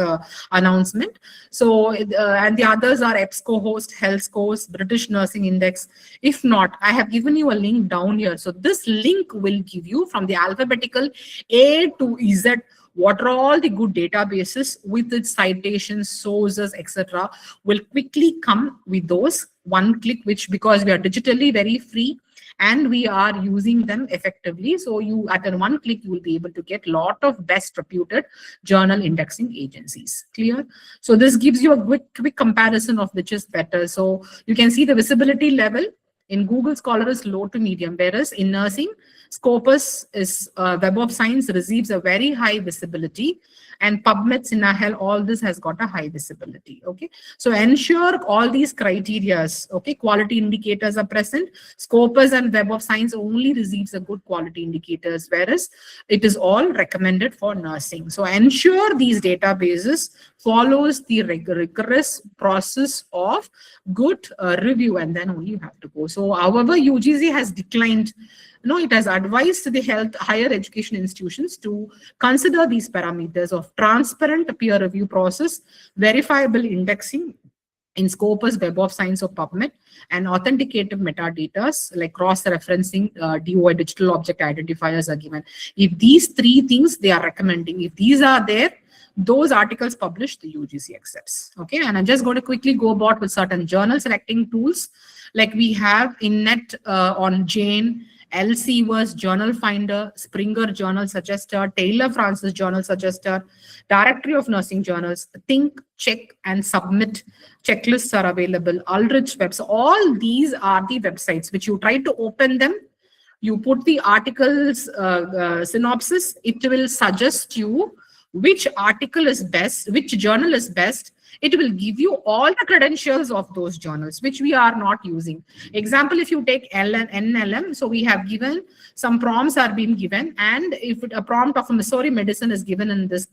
announcement. So and the others are EBSCO host, health scores, British Nursing Index. If not, I have given you a link down here. So this link will give you from the alphabetical A to Z what are all the good databases with its citations, sources, etc. Will quickly come with those one click, which because we are digitally very free and we are using them effectively. So you at a one click, you will be able to get a lot of best reputed journal indexing agencies. Clear? So this gives you a quick comparison of which is better. So you can see the visibility level in Google Scholar is low to medium, whereas in nursing, Scopus is Web of Science receives a very high visibility, and PubMed, Sinahel, all this has got a high visibility. Okay, so ensure all these criterias. Okay, quality indicators are present. Scopus and Web of Science only receives a good quality indicators, whereas it is all recommended for nursing. So ensure these databases follows the rigorous process of good review, and then only you have to go. So however, UGC has declined. No, it has advised the higher education institutions to consider these parameters of transparent peer review process, verifiable indexing in Scopus, Web of Science, or PubMed, and authenticated metadata like cross-referencing DOI, digital object identifiers are given. If these three things they are recommending, if these are there, those articles published, the UGC accepts. Okay, and I'm just going to quickly go about with certain journal selecting tools. Like we have InNet on Jane, Elsevier's Journal Finder, Springer Journal Suggester, Taylor Francis Journal Suggester, Directory of Nursing Journals, Think, Check, and Submit checklists are available. Ulrich Webs, all these are the websites which you try to open them. You put the articles synopsis, it will suggest you which article is best, which journal is best. It will give you all the credentials of those journals, which we are not using. Example, if you take NLM, so we have given some prompts are being given, and if a prompt of a Missouri medicine is given in this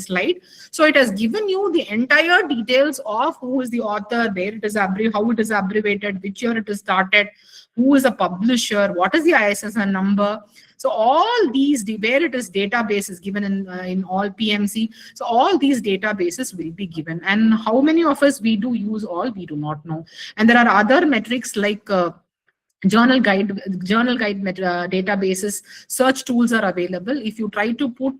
slide, so it has given you the entire details of who is the author, where it is how it is abbreviated, which year it is started, who is a publisher, what is the ISSN number. So all these, where it is database is given in all PMC. So all these databases will be given. And how many of us we do use all, we do not know. And there are other metrics like journal guide databases, search tools are available. If you try to put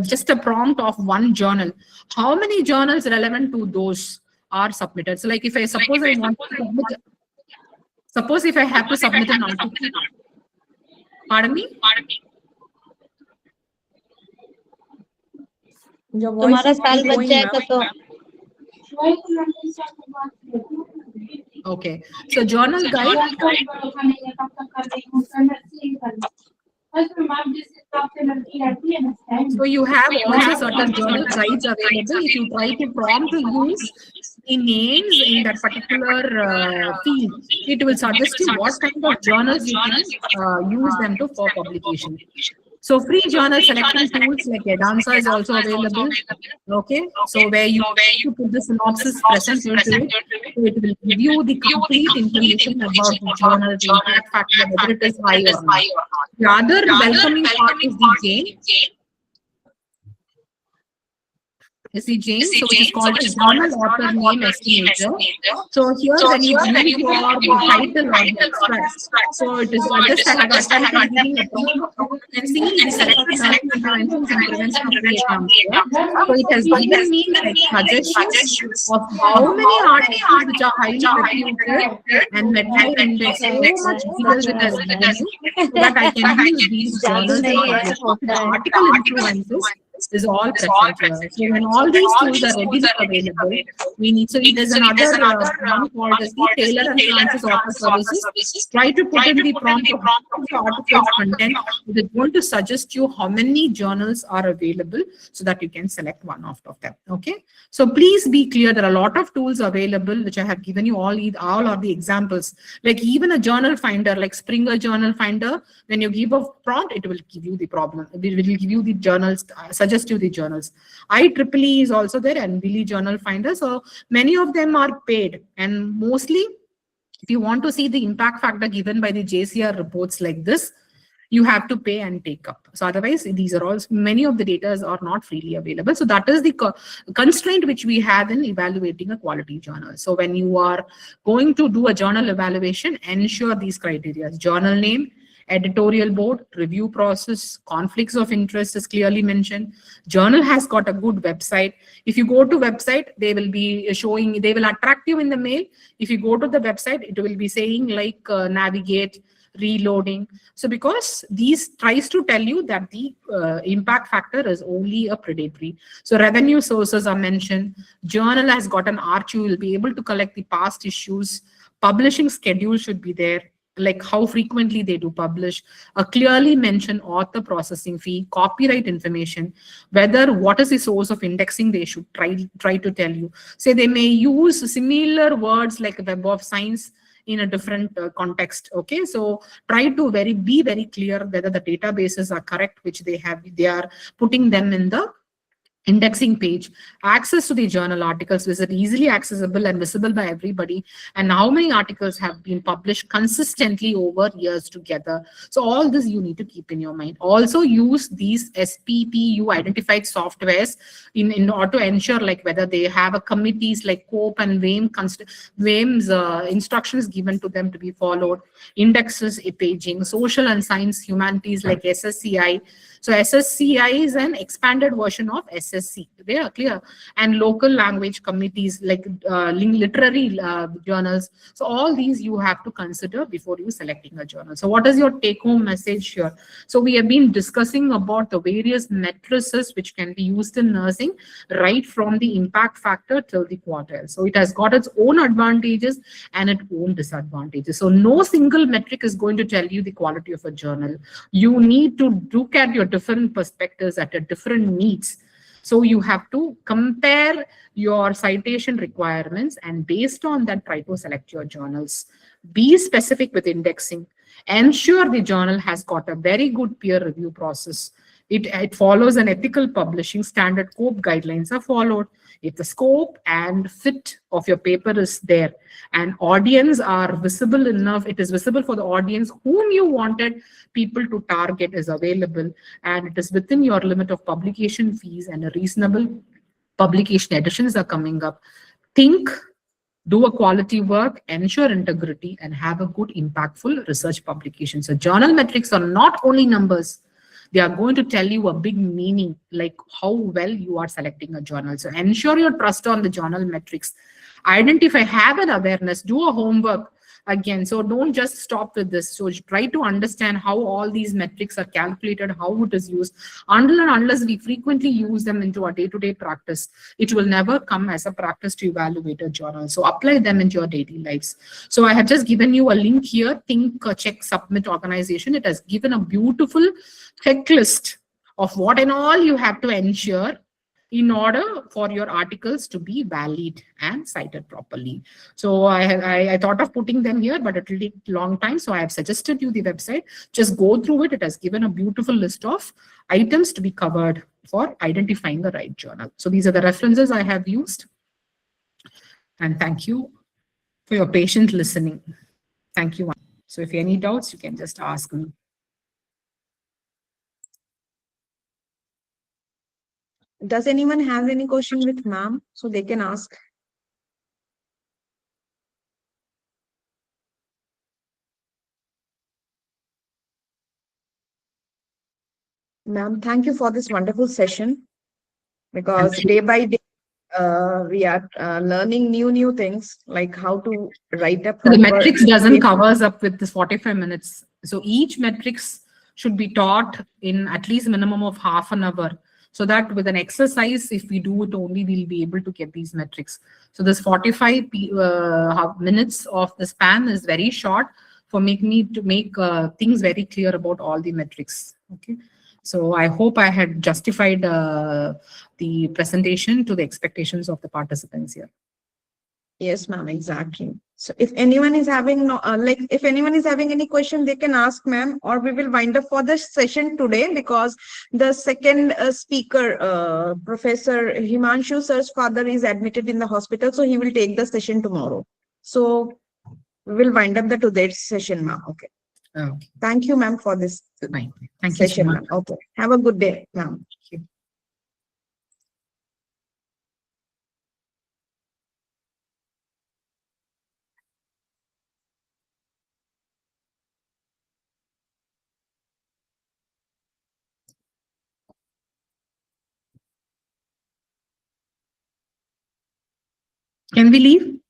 just a prompt of one journal, how many journals relevant to those are submitted? So like if I suppose I want to submit, suppose if I have to submit an article, pardon me? तुम्हारा साल बच जाएगा तो Okay, so journal guide. So you have also certain journal guides available. If you try to prompt to use the names in that particular field, it will suggest you what kind of journals you can use them to for publication. So free journal selecting tools like Edansa is also available. Okay, so where you put the synopsis present into it, so it will give you the complete information about the journal, the impact factor, whether it is high or not. The other welcoming part is the Jane. Is the Jane, so which is called the Journal Author Name Estimator. So here when you give your title or the express, so it is just I have attempted giving a and seeing the selected nursing interventions and prevention of preeclampsia. So it has given me like suggestions of how many articles which are highly reputed and medical index, such details it has given me, so that I can use these journals and the article influences is all present here. So when all these tools are readily available, we need, so there's another one called as the Taylor and Francis Author Services. Try to put in the prompt of the article content. It is going to suggest you how many journals are available so that you can select one out of them. Okay. So please be clear, there are a lot of tools available which I have given you all are the examples. Like even a journal finder like Springer Journal Finder, when you give a prompt, it will give you the problem. It will give you the journals, suggest you the journals. IEEE is also there and Wiley Journal Finder. So many of them are paid, and mostly If you want to see the impact factor given by the JCR reports like this, you have to pay and take up. So otherwise, these are all, many of the data are not freely available. So that is the constraint which we have in evaluating a quality journal. So when you are going to do a journal evaluation, ensure these criteria: journal name, editorial board, review process, conflicts of interest is clearly mentioned. Journal has got a good website. If you go to website, they will be showing, they will attract you in the mail. If you go to the website, it will be saying like navigate, reloading. So because these tries to tell you that the impact factor is only a predatory. So revenue sources are mentioned. Journal has got an archive. You will be able to collect the past issues. Publishing schedule should be there, like how frequently they do publish, a clearly mentioned author processing fee, copyright information, whether what is the source of indexing they should try to tell you. Say they may use similar words like Web of Science in a different context. Okay, so try to be very clear whether the databases are correct, which they are putting them in the indexing page. Access to the journal articles, is it easily accessible and visible by everybody, and how many articles have been published consistently over years together. So all this you need to keep in your mind. Also use these SPPU identified softwares in order to ensure like whether they have a committees like COPE and WAME's instructions given to them to be followed. Indexes, paging, social and science humanities like SSCI. So SSCI is an expanded version of SSC. They are clear. And local language committees like literary journals. So all these you have to consider before you selecting a journal. So what is your take-home message here? So we have been discussing about the various matrices which can be used in nursing, right from the impact factor till the quartile. So it has got its own advantages and its own disadvantages. So no single metric is going to tell you the quality of a journal. You need to look at your different perspectives at a different needs. So you have to compare your citation requirements and based on that try to select your journals. Be specific with indexing. Ensure the journal has got a very good peer review process. It follows an ethical publishing standard. COPE guidelines are followed. If the scope and fit of your paper is there and audience are visible enough, it is visible for the audience whom you wanted people to target is available, and it is within your limit of publication fees and a reasonable publication editions are coming up. Think, do a quality work, ensure integrity, and have a good impactful research publication. So journal metrics are not only numbers. They are going to tell you a big meaning, like how well you are selecting a journal. So ensure your trust on the journal metrics. Identify, have an awareness, do a homework again. So don't just stop with this. So try to understand how all these metrics are calculated, how it is used. Until and unless we frequently use them into our day-to-day practice, it will never come as a practice to evaluate a journal. So apply them into your daily lives. So I have just given you a link here, Think, Check, Submit organization. It has given a beautiful checklist of what and all you have to ensure in order for your articles to be valid and cited properly. So I thought of putting them here, but it will take a long time. So I have suggested you the website. Just go through it. It has given a beautiful list of items to be covered for identifying the right journal. So these are the references I have used. And thank you for your patient listening. Thank you. So if you have any doubts, you can just ask me. Does anyone have any question with ma'am? So they can ask. Ma'am, thank you for this wonderful session, because day by day we are learning new things, like how to write a proper. The metrics doesn't covers up with this 45 minutes. So each metrics should be taught in at least minimum of half an hour. So that with an exercise, if we do it only, we'll be able to get these metrics. So this 45 minutes of the span is very short for me to make things very clear about all the metrics. Okay. So I hope I had justified the presentation to the expectations of the participants here. Yes, ma'am, exactly. So if anyone is having if anyone is having any question, they can ask ma'am, or we will wind up for the session today, because the second speaker, Professor Himanshu sir's father is admitted in the hospital, so he will take the session tomorrow. So we will wind up the today's session now. Okay. Okay. Thank you, ma'am, for this Fine. Thank you so session, much. ma'am. Okay. Have a good day, ma'am. Thank you. Can we leave?